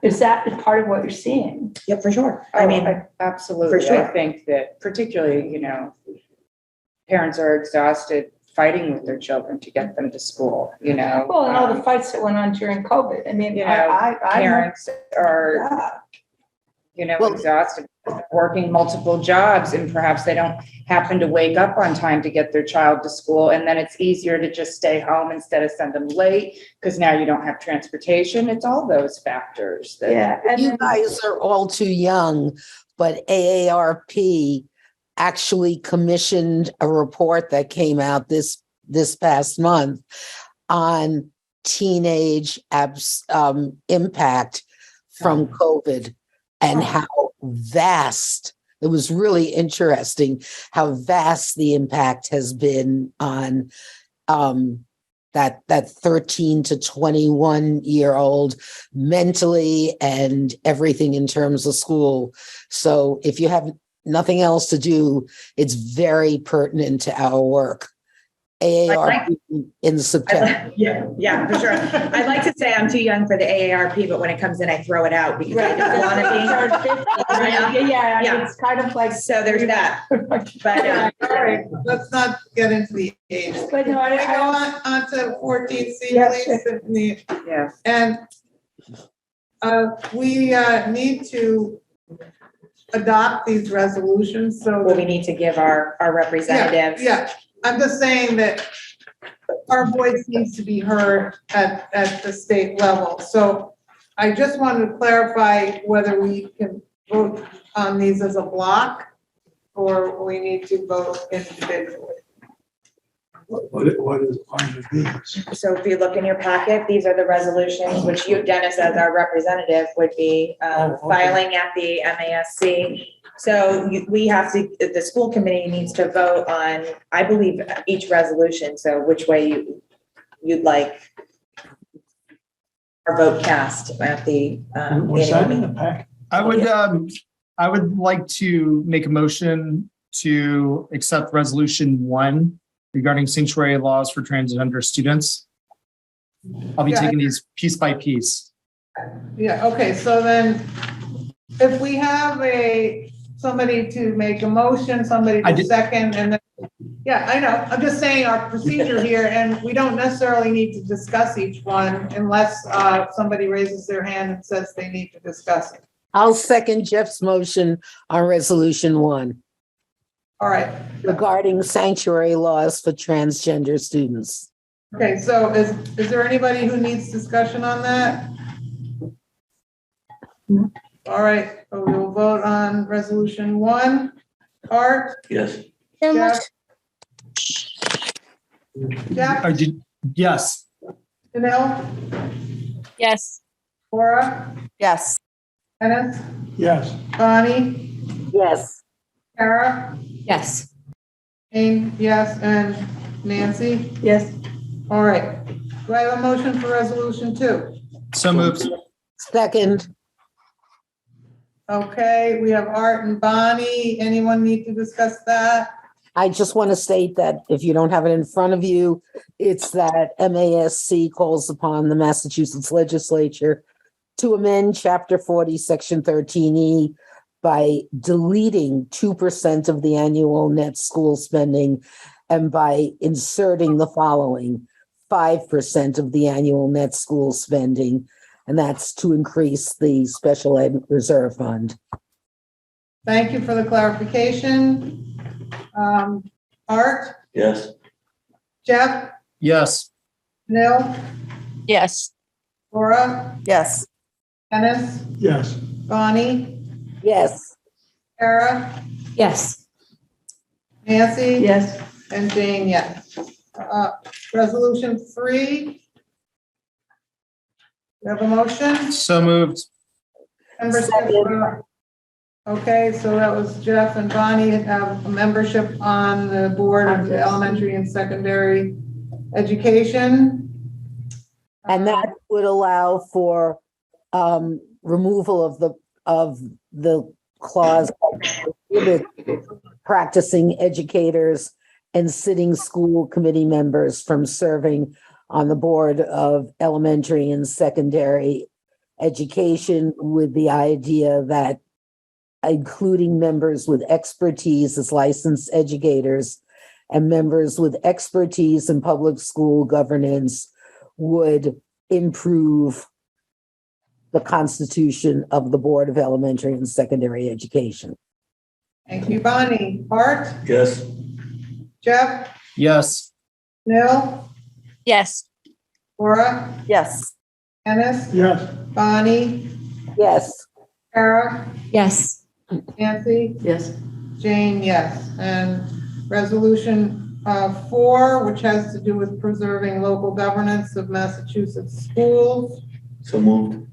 Is that part of what you're seeing? Yeah, for sure. I mean, absolutely. For sure. I think that particularly, parents are exhausted fighting with their children to get them to school, Well, and all the fights that went on during COVID. I mean, parents are, exhausted, working multiple jobs, and perhaps they don't happen to wake up on time to get their child to school. And then it's easier to just stay home instead of send them late because now you don't have transportation. It's all those factors. And you guys are all too young, but AARP actually commissioned a report that came out this past month on teenage impact from COVID and how vast. It was really interesting how vast the impact has been on that 13 to 21-year-old mentally and everything in terms of school. So if you have nothing else to do, it's very pertinent to our work. AARP in September. Yeah, for sure. I'd like to say I'm too young for the AARP, but when it comes in, I throw it out because I don't want to be. Yeah, it's kind of like, so there's that. But all right, let's not get into the age. But no, I go on to 14C, please. Yes. And we need to adopt these resolutions. So we need to give our representatives. Yeah. I'm just saying that our voice needs to be heard at the state level. So I just wanted to clarify whether we can vote on these as a block or we need to vote individually. What is one of these? So if you look in your packet, these are the resolutions, which you, Dennis, as our representative, would be filing at the MASC. So we have to, the school committee needs to vote on, I believe, each resolution. So which way you'd like our vote cast at the Was that in the packet? I would like to make a motion to accept resolution 1 regarding sanctuary laws for transgender students. I'll be taking these piece by piece. Yeah, okay, so then if we have somebody to make a motion, somebody to second, and then, yeah, I know, I'm just saying our procedure here, and we don't necessarily need to discuss each one unless somebody raises their hand and says they need to discuss it. I'll second Jeff's motion on resolution 1. All right. Regarding sanctuary laws for transgender students. Okay, so is there anybody who needs discussion on that? All right, so we'll vote on resolution 1. Art? Yes. Jeff? Jeff? Yes. Janelle? Yes. Laura? Yes. Dennis? Yes. Bonnie? Yes. Kara? Yes. Jane, yes, and Nancy? Yes. All right. Do I have a motion for resolution 2? So moved. Second. Okay, we have Art and Bonnie. Anyone need to discuss that? I just want to state that if you don't have it in front of you, it's that MASC calls upon the Massachusetts legislature to amend Chapter 40, Section 13E by deleting 2% of the annual net school spending and by inserting the following 5% of the annual net school spending, and that's to increase the special ed reserve fund. Thank you for the clarification. Art, Yes. Jeff, Yes. Nil, Yes. Laura, Yes. Dennis, Yes. Bonnie, Yes. Kara, Yes. Nancy. Yes. And Jane, yes. Resolution 3. We have a motion? So moved. Membership. Okay, so that was Jeff and Bonnie have a membership on the board of the elementary and secondary education. And that would allow for removal of the clause prohibit practicing educators and sitting school committee members from serving on the board of elementary and secondary education, with the idea that including members with expertise as licensed educators and members with expertise in public school governance would improve the constitution of the Board of Elementary and Secondary Education. Thank you, Bonnie. Art, Yes. Jeff, Yes. Nil, Yes. Laura, Yes. Dennis, Yes. Bonnie, Yes. Kara, Yes. Nancy, Yes. Jane, yes. And resolution 4, which has to do with preserving local governance of Massachusetts schools. So moved.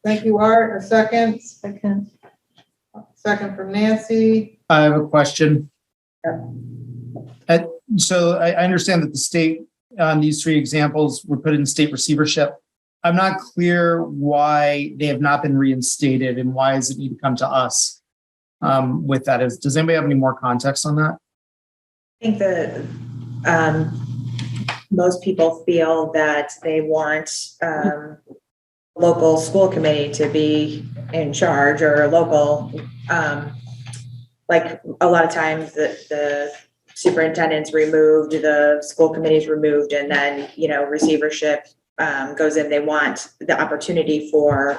Thank you, Art. A second. Second. Second from Nancy. I have a question. So I understand that the state on these 3 examples were put in state receivership. I'm not clear why they have not been reinstated and why does it need to come to us with that? Does anybody have any more context on that? I think that most people feel that they want local school committee to be in charge, or a local, like a lot of times the superintendent's removed, the school committee's removed, and then, receivership goes in. They want the opportunity for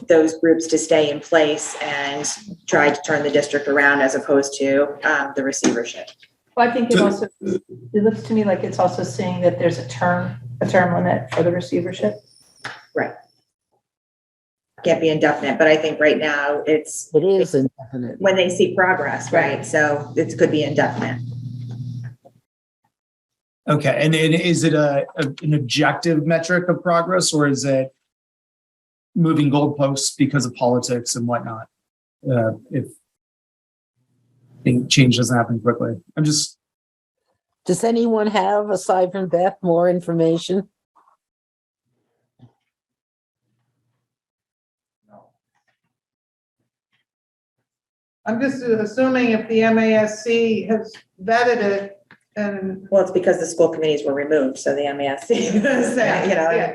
those groups to stay in place and try to turn the district around, as opposed to the receivership. Well, I think it looks to me like it's also saying that there's a term limit for the receivership. Right. Can't be indefinite, but I think right now It is indefinite. when they see progress, right? So it could be indefinite. Okay, and is it an objective metric of progress, or is it moving goalposts because of politics and whatnot? If change doesn't happen quickly, Does anyone have, aside from Beth, more information? I'm just assuming if the MASC has vetted it and. Well, it's because the school committees were removed, so the MASC,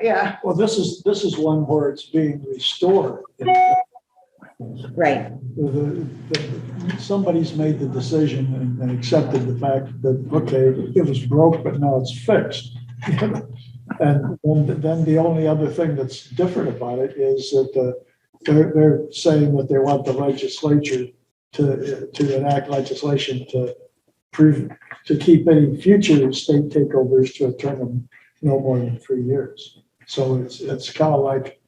Yeah. Well, this is one where it's being restored. Right. Somebody's made the decision and accepted the fact that, okay, it was broke, but now it's fixed. And then the only other thing that's different about it is that they're saying that they want the legislature to enact legislation to keep any future state takeovers to a term of no more than 3 years. So it's kind of like,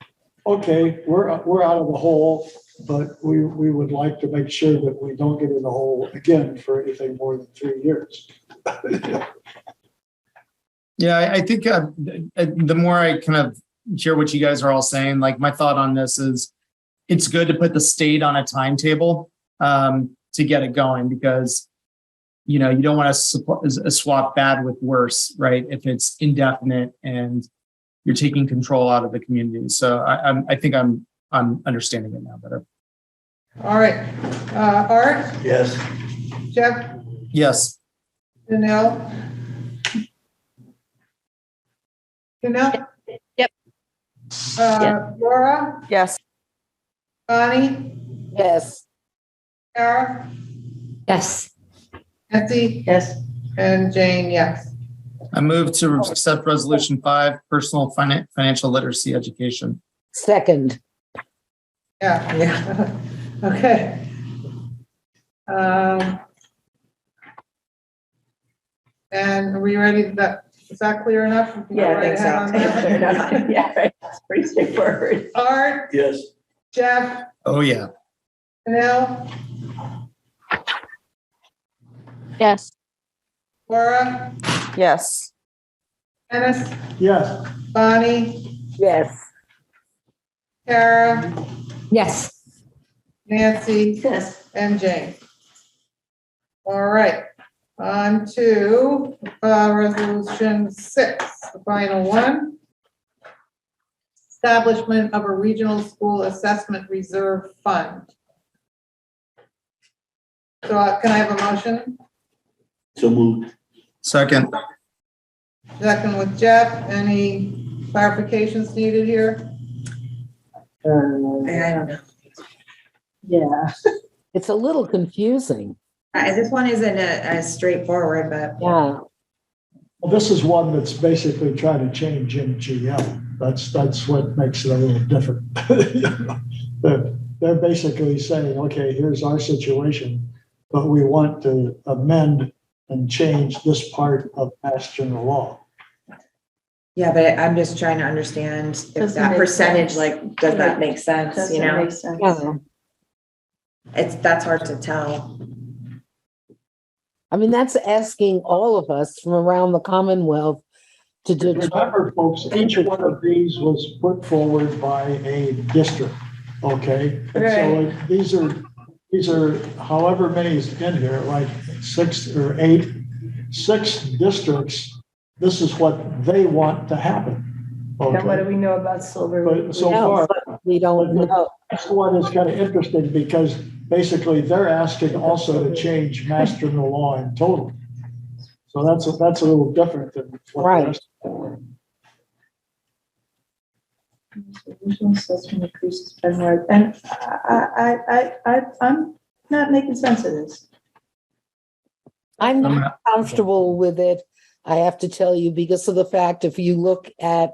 okay, we're out of the hole, but we would like to make sure that we don't get in the hole again for anything more than 3 years. Yeah, I think the more I kind of hear what you guys are all saying, like my thought on this is it's good to put the state on a timetable to get it going, because you don't want to swap bad with worse, right? If it's indefinite and you're taking control out of the community. So I think I'm understanding it now better. All right. Art, Yes. Jeff, Yes. Danelle? Danelle? Yep. Laura, Yes. Bonnie, Yes. Kara, Yes. Nancy, Yes. and Jane, yes. I move to accept resolution 5, personal financial literacy education. Second. Yeah. Okay. And are we ready? Is that clear enough? We can go Yeah, I right think ahead so. on that? Yeah, right. It's pretty straightforward. Art, Yes. Jeff, Oh, yeah. Danelle, Yes. Laura, Yes. Dennis, Yes. Bonnie, Yes. Kara, Yes. Nancy, Yes. and Jane. All right, on to resolution 6, the final one. Establishment of a regional school assessment reserve fund. So can I have a motion? So moved. Second. Second with Jeff. Any clarifications needed here? I don't know. Yeah. It's a little confusing. This one isn't as straightforward, but. Yeah. Well, this is one that's basically trying to change MGL. That's what makes it a little different. They're basically saying, okay, here's our situation, but we want to amend and change this part of Mass General Law. Yeah, but I'm just trying to understand if Doesn't that make percentage, sense. like, does that make sense, Doesn't you know? make sense. Yeah. That's hard to tell. I mean, that's asking all of us from around the Commonwealth to do. Remember, folks, each one of these was put forward by a district, okay? And so these are however many is in here, like 6 or 8, 6 districts. This is what they want to happen. Now, what do Okay, we know about Silver? but so No, far, we don't know. this one is kind of interesting because basically they're asking also to change Mass General Law in total. So that's a little different than what the Right. rest of Regional assessment increases by more, and I'm not making sense of this. I'm not comfortable with it. I have to tell you, because of the fact, if you look at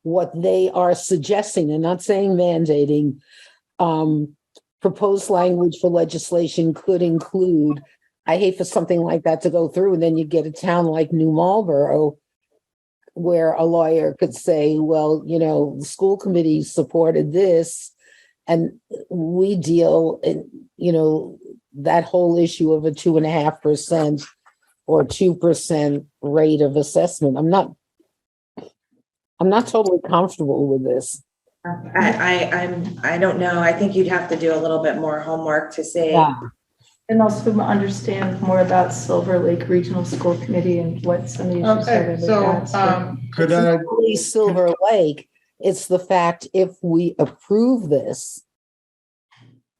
what they are suggesting, and not saying mandating, proposed language for legislation could include, I hate for something like that to go through, and then you get a town like New Marlboro, where a lawyer could say, well, you know, the school committee supported this, and we deal in, you know, that whole issue of a 2.5% or 2% rate of assessment. I'm not totally comfortable with this. I don't know. I think you'd have to do a little bit more homework to see. Yeah. And also understand more about Silver Lake Regional School Committee and what some of the issues are. Okay, so, Could It's I, not only Silver Lake, it's the fact if we approve this,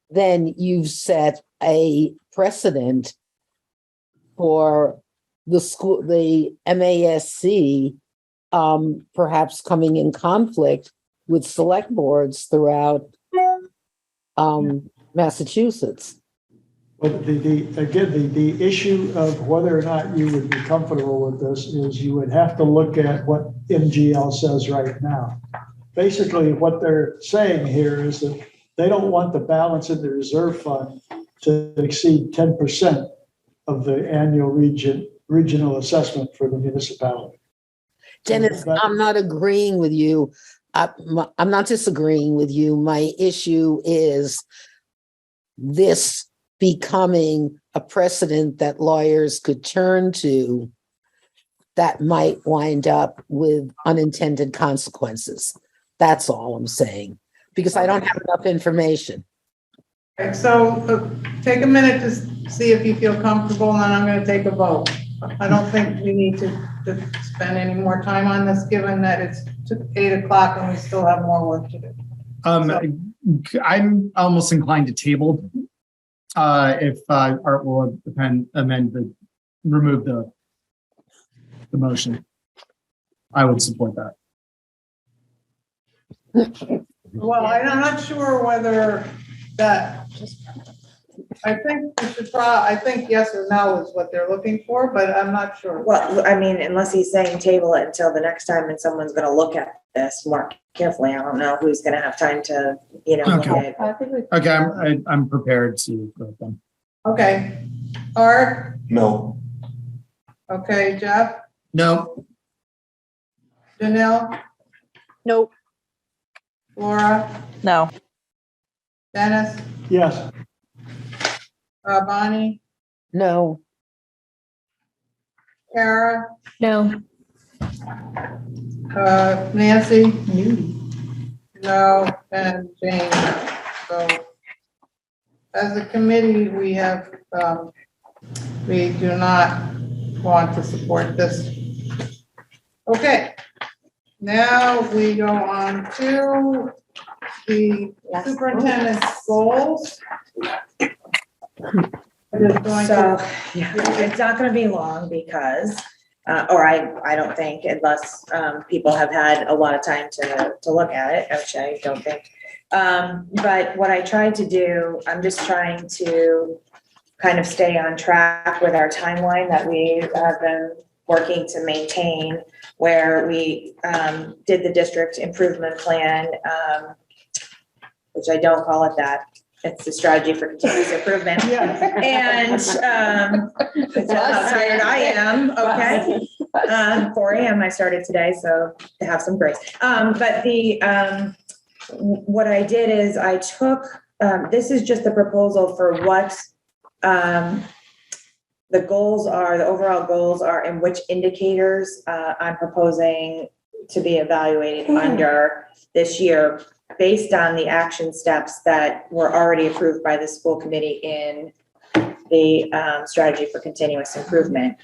then you've set a precedent for the school, the MASC, perhaps coming in conflict with select boards throughout Massachusetts. But the issue of whether or not you would be comfortable with this is you would have to look at what MGL says right now. Basically, what they're saying here is that they don't want the balance in the reserve fund to exceed 10% of the annual regional assessment for the municipality. Dennis, I'm not agreeing with you. I'm not disagreeing with you. My issue is this becoming a precedent that lawyers could turn to that might wind up with unintended consequences. That's all I'm saying, because I don't have enough information. okay, so take a minute to see if you feel comfortable, and then I'm going to take a vote. I don't think we need to spend any more time on this, given that it's 8 o'clock and we still have more work to do. I'm almost inclined to table if Art will remove the motion. I would support that. Well, I'm not sure whether that, I think we should I think yes or no is what they're looking for, but I'm not sure. Well, I mean, unless he's saying table it until the next time and someone's gonna look at this more carefully, I don't know who's gonna have time to, look Okay. at it. Okay, I'm prepared to go with them. Okay. Art, No. okay, Jeff, No. Janelle, Nope. Laura, No. Dennis, Yes. Bonnie, No. Kara, No. Nancy? No, and Jane. So as a committee, we have, we do not want to support this. Okay, now we go on to the superintendent's goals. So, it's not gonna be long because, or I don't think, unless, people have had a lot of time to look at it, which I don't think. But what I tried to do, I'm just trying to kind of stay on track with our timeline that we have been working to maintain, where we, did the district improvement plan, which I don't call it that. It's the strategy for continuous improvement. And, it's how tired I am, okay? 4 a.m. I started today, so to have some grace. But what I did is I took, this is just the proposal for what, the goals are, the overall goals are, and which indicators, I'm proposing to be evaluated under this year, based on the action steps that were already approved by the school committee in the strategy for continuous improvement.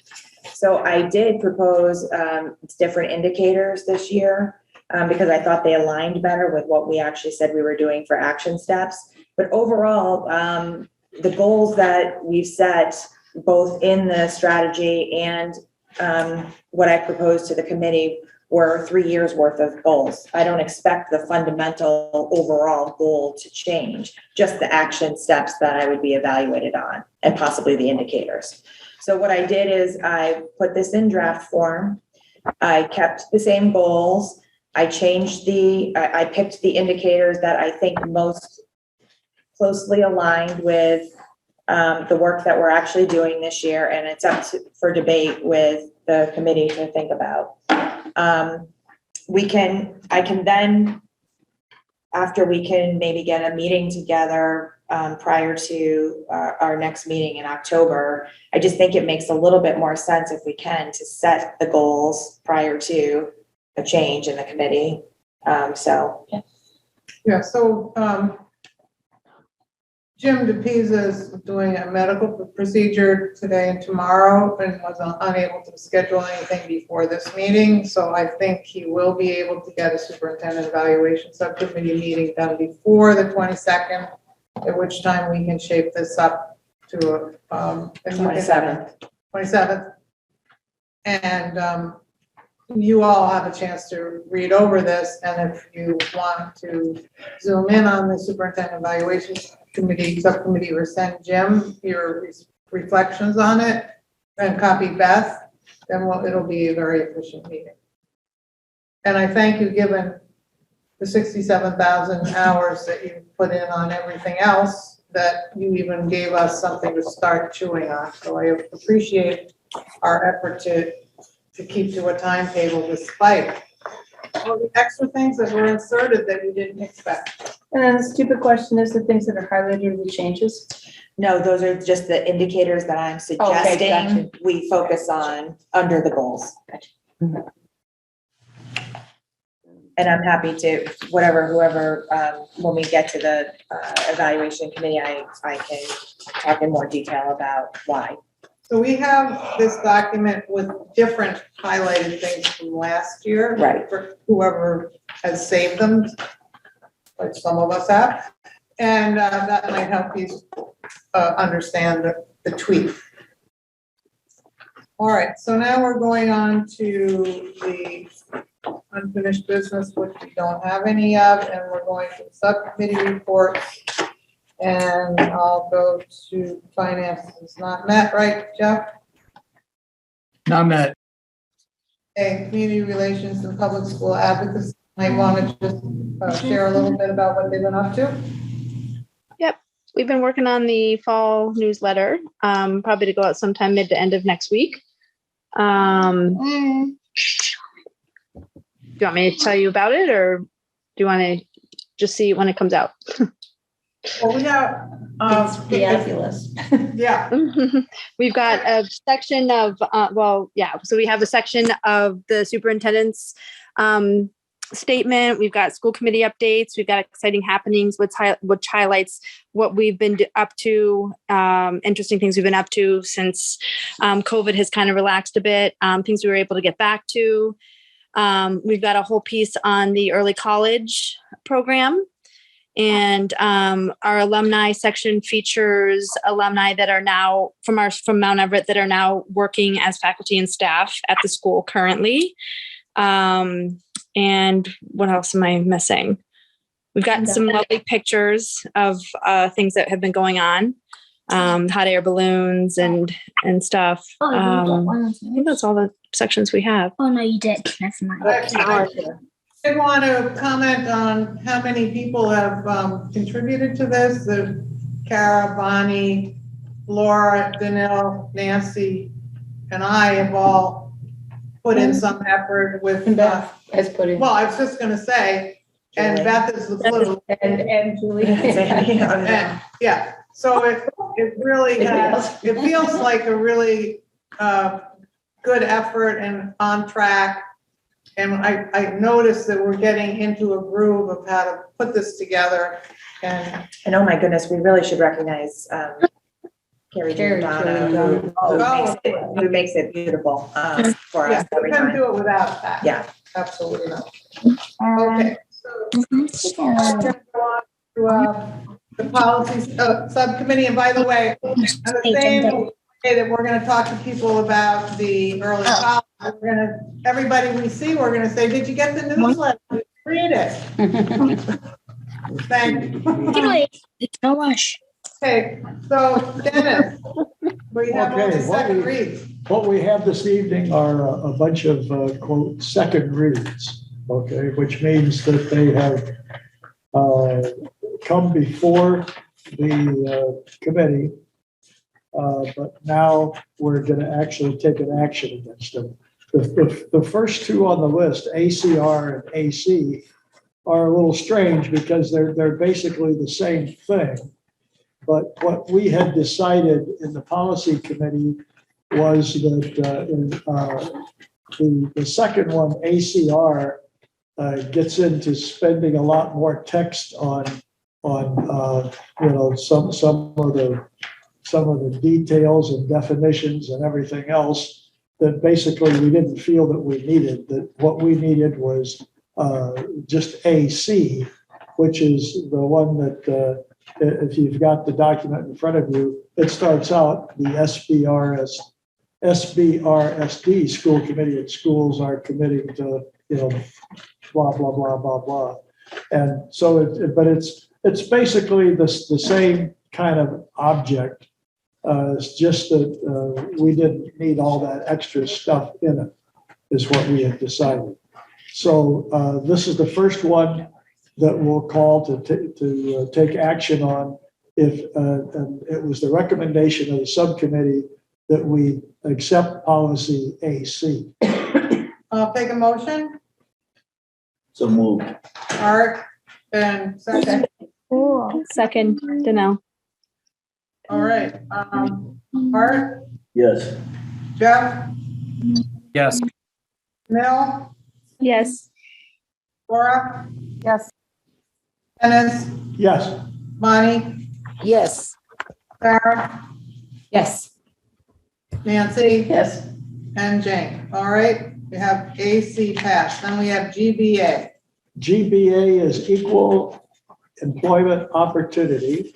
So I did propose different indicators this year because I thought they aligned better with what we actually said we were doing for action steps. But overall, the goals that we've set both in the strategy and what I proposed to the committee were 3 years worth of goals. I don't expect the fundamental overall goal to change, just the action steps that I would be evaluated on and possibly the indicators. So what I did is I put this in draft form. I kept the same goals. I changed I picked the indicators that I think most closely aligned with the work that we're actually doing this year, and it's up for debate with the committee to think about. I can then, after we can maybe get a meeting together prior to our next meeting in October, I just think it makes a little bit more sense if we can to set the goals prior to a change in the committee. So Jim DePisa is doing a medical procedure today and tomorrow and was unable to schedule anything before this meeting. So I think he will be able to get a superintendent evaluation subcommittee meeting done before the 22nd, at which time we can shape this up to a 27th. And you all have a chance to read over this. And if you want to zoom in on the superintendent evaluation subcommittee, or send Jim your reflections on it and copy Beth, then it'll be a very efficient meeting. And I thank you, given the 67,000 hours that you put in on everything else, that you even gave us something to start chewing on. So I appreciate our effort to keep to a timetable despite all the extra things that were inserted that we didn't expect. And then the stupid question is the things that are highlighted are the changes? no, those are just the indicators that I'm suggesting gotcha. we focus on under the goals. Gotcha. And I'm happy to, whoever, when we get to the evaluation committee, I can talk in more detail about why. So we have this document with different highlighted things from last year. Right. For whoever has saved them, like some of us have. And that might help you understand the tweak. All right, so now we're going on to the unfinished business, which we don't have any of, and we're going to the subcommittee reports. And I'll go to finance is not met, right, Jeff? Not met. Okay, community relations and public school advocacy. Might want to just share a little bit about what they've been up to. Yep. We've been working on the fall newsletter, probably to go out sometime mid to end of next week. Do you want me to tell you about it, or do you want to just see it when it comes out? Well, we have, It's fabulous. yeah. We've got a section of, so we have a section of the superintendent's statement. We've got school committee updates. We've got exciting happenings, which highlights what we've been up to, interesting things we've been up to since COVID has kind of relaxed a bit, things we were able to get back to. We've got a whole piece on the early college program. And our alumni section features alumni that are now from Mount Everett that are now working as faculty and staff at the school currently. And what else am I missing? We've got some lovely pictures of things that have been going on, hot air balloons and stuff. I think that's all the sections we have. Oh no, you did. That's I did want to comment on how many people have contributed to this. Kara, Bonnie, Laura, Danil, Nancy, and I have all put in some effort with. Beth has put in. Well, I was just going to say, and Beth is the blue. And Julie. And, yeah, so it really has, it feels like a really good effort and on track. And I noticed that we're getting into a groove of how to put this together. And oh my goodness, we really should recognize Carrie Giordano, who makes it beautiful for us we every couldn't time. do it without that. Yeah. Absolutely not. Okay. So the policies subcommittee, and by the way, on the same way that we're going to talk to people about the early college, we're going to, everybody we see, we're going to say, did you get the newsletter? Read it. Thank you. It's no rush. Okay, so Dennis, we have all the second reads. What we have this evening are a bunch of quote second reads, okay, which means that they have come before the committee, but now we're going to actually take an action against them. The first two on the list, ACR and AC, are a little strange because they're basically the same thing. But what we had decided in the policy committee was that the second one, ACR, gets into spending a lot more text on some of the details and definitions and everything else that basically we didn't feel that we needed. That what we needed was just AC, which is the one that if you've got the document in front of you, it starts out the SBRSD school committee and schools are committing to, blah, blah, blah, blah, blah. And so it's basically the same kind of object. It's just that we didn't need all that extra stuff in it, is what we had decided. So this is the first one that we'll call to take action on if and it was the recommendation of the subcommittee that we accept policy AC. I'll take a motion. So moved. Art and second. Second, Danelle. All right. Art, Yes. Jeff, Yes. Mel, Yes. Laura, Yes. Dennis, Yes. Bonnie, Yes. Sarah, Yes. Nancy, Yes. and Jane. All right. We have AC passed. Then we have GBA. GBA is equal employment opportunity.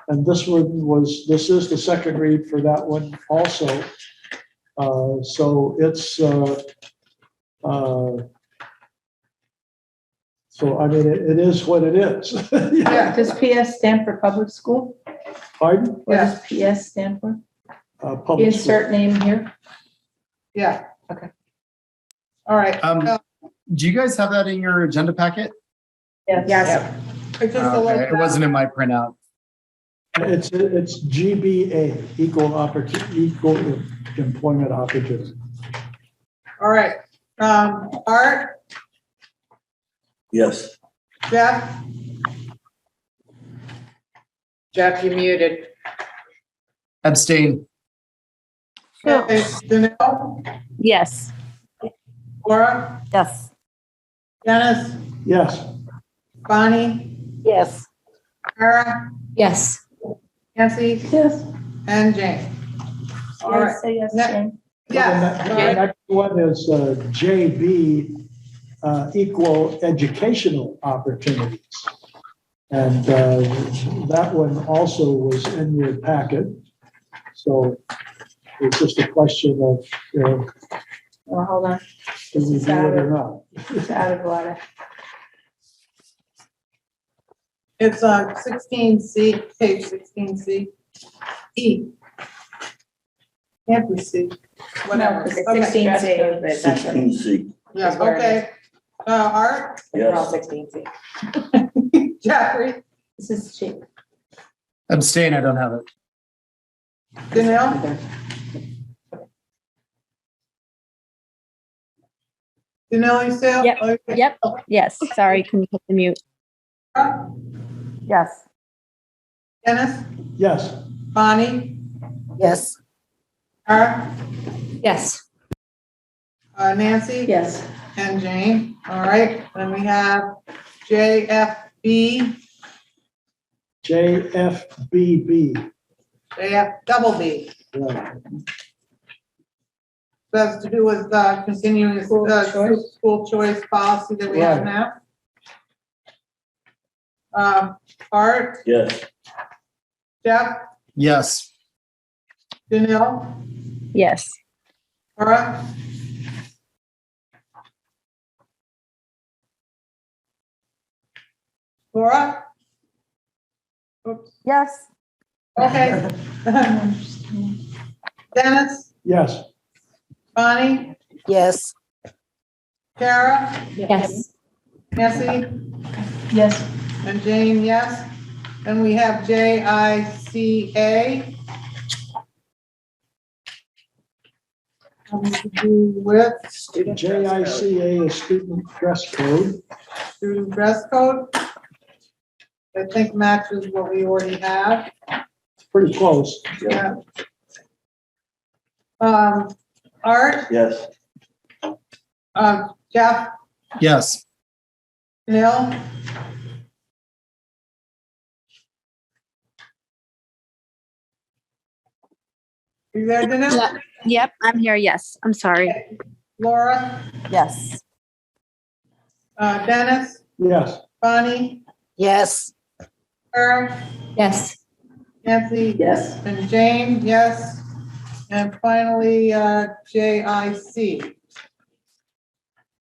And this is the second read for that one also. So it's, so I mean, it is what it is. Yeah, does PS stand for public school? Pardon? What does PS stand for? Public Insert name here. Yeah. Okay. All right. Do you guys have that in your agenda packet? Yes. It's just a Okay, little- it wasn't in my printout. It's GBA, equal employment opportunity. All right. Art, Yes. Jeff, Jeff, you muted. Abstain. okay, Danelle, Yes. Laura, Yes. Dennis, Yes. Bonnie, Yes. Kara, Yes. Nancy, Yes. and Jane. All right. Say yes, Ne- Jane. Yes. The next one is JB, equal educational opportunities. And that one also was in your packet. So it's just a question of, Well, hold on. do we do it or not? It's out of order. It's 16C, page 16C. E. Can't be C. Whatever. It's Okay. 16C, but that's what- 16C. Yeah, is where it okay. Art, We're all Yes. 16C. Jeffrey, This is cheap. Abstain, I don't have it. Danelle, Danelle, you still? Yep. Okay. Yep. Yes. Sorry, can you put the mute? Yes. Dennis, Yes. Bonnie, Yes. Kara, Yes. Nancy? Yes. And Jane. All right, then we have JFB, JFBB. JF double B. Right. That's to do with continuing the school choice policy that we have Right. now. Art, Yes. Jeff, Yes. Danille, Yes. Laura, Laura? Oops, Yes. okay. Dennis, Yes. Bonnie, Yes. Kara, Yes. Nancy, Yes. and Jane, yes. And we have JICA. Having to do with JICA is student dress code. student dress code. I think matches what we already have. Pretty close. Yeah. Art, Yes. Jeff, Yes. Neil? You there, Danelle? Yep. Yep, I'm here. Yes. I'm sorry. Laura, Yes. Dennis, Yes. Bonnie, Yes. Kara, Yes. Nancy? Yes. And Jane, yes. And finally, JIC.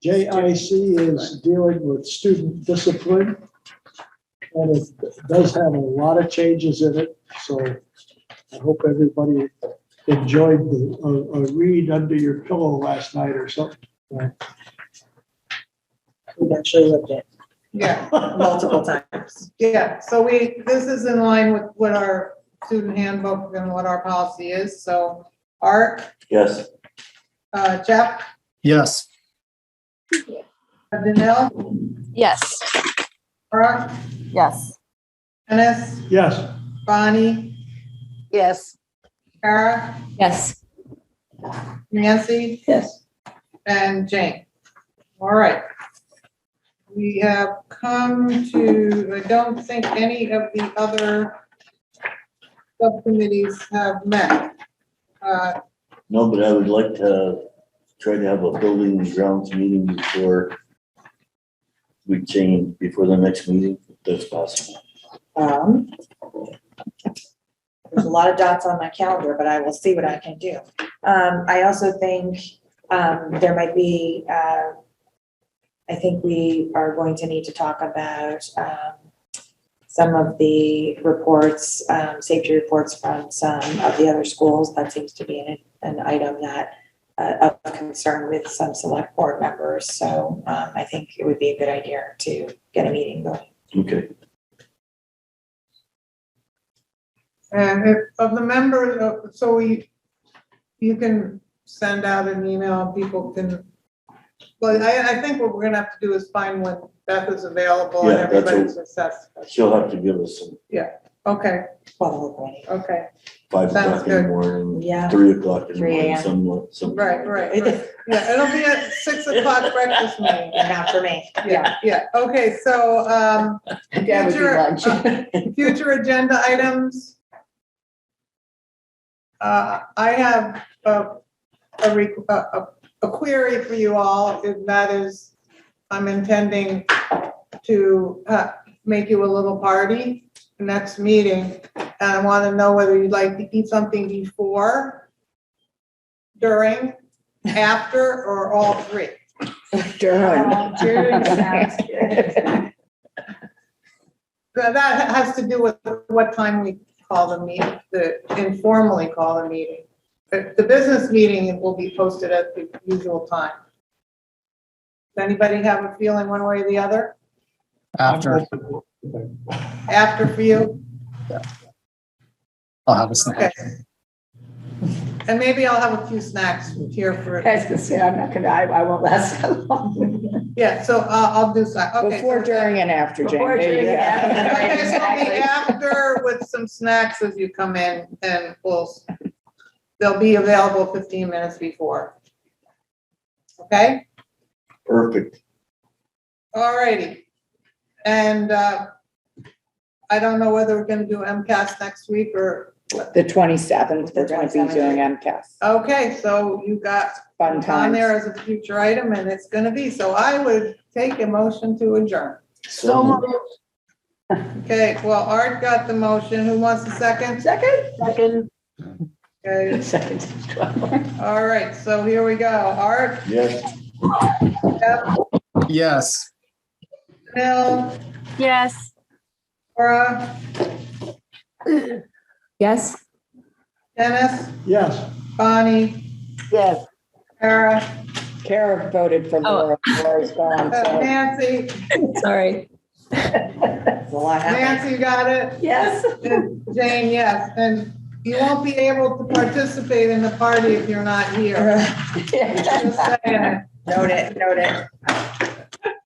JIC is dealing with student discipline. And it does have a lot of changes in it, so I hope everybody enjoyed a read under your pillow last night or something. We've actually looked at Yeah, multiple times. yeah. So this is in line with what our student handbook and what our policy is. So Art, Yes. Jeff, Yes. Danelle, Yes. Laura, Yes. Dennis, Yes. Bonnie, Yes. Kara, Yes. Nancy, Yes. and Jane. All right. We have come to, I don't think any of the other subcommittees have met. No, but I would like to try to have a building and grounds meeting before we change, before the next meeting, if that's possible. There's a lot of dots on my calendar, but I will see what I can do. I also think there might be, I think we are going to need to talk about some of the reports, safety reports from some of the other schools. That seems to be an item that of concern with some select board members. So I think it would be a good idea to get a meeting going. Okay. And if, of the members, so you can send out an email, people can, well, I think what we're gonna have to do is find when Beth is available and Yeah, that's everybody's what- assessed. She'll have to give us some Okay, Well, okay, 5 Sounds o'clock in the good. morning, Yeah. 3 o'clock in the 3 morning, a.m. something. right. Yeah, it'll be at 6 o'clock breakfast meeting. Not for me. Yeah, okay, so, That would be lunch. future agenda items. I have a query for you all, if that is, I'm intending to make you a little party next meeting. And I want to know whether you'd like to eat something before, during, after, or all three. During sounds good. That has to do with what time we call the meeting, informally call the meeting. The business meeting will be posted at the usual time. Does anybody have a feeling one way or the other? After, After for you? I'll have a snack. Okay. And maybe I'll have a few snacks here for, I was gonna say, I'm not gonna, I won't last that long. yeah, so I'll do that. Okay. Before, during, and after, Jane. Before, There you during, go. and after. Okay, so it'll be after with some snacks as you come in, and they'll be available 15 minutes before. Okay? Perfect. All righty. And I don't know whether we're gonna do MCAS next week or, The 27th, we're going to be doing MCAS. okay, so you got Fun on times. there as a future item, and it's gonna be, so I would take a motion to adjourn. So Okay, well, Art got the motion. Who wants the second? Second. Okay, Second to 12. all right, so here we go. Art, yes. Jeff, Yes. Bill, Yes. Laura, Yes. Dennis, Yes. Bonnie, Yes. Kara, Kara voted for Laura. Laura's gone, so Nancy. Sorry. There's a lot happening. Nancy, you got it? Yes. And Jane, yes, and you won't be able to participate in the party if you're not here. Just saying. Note it.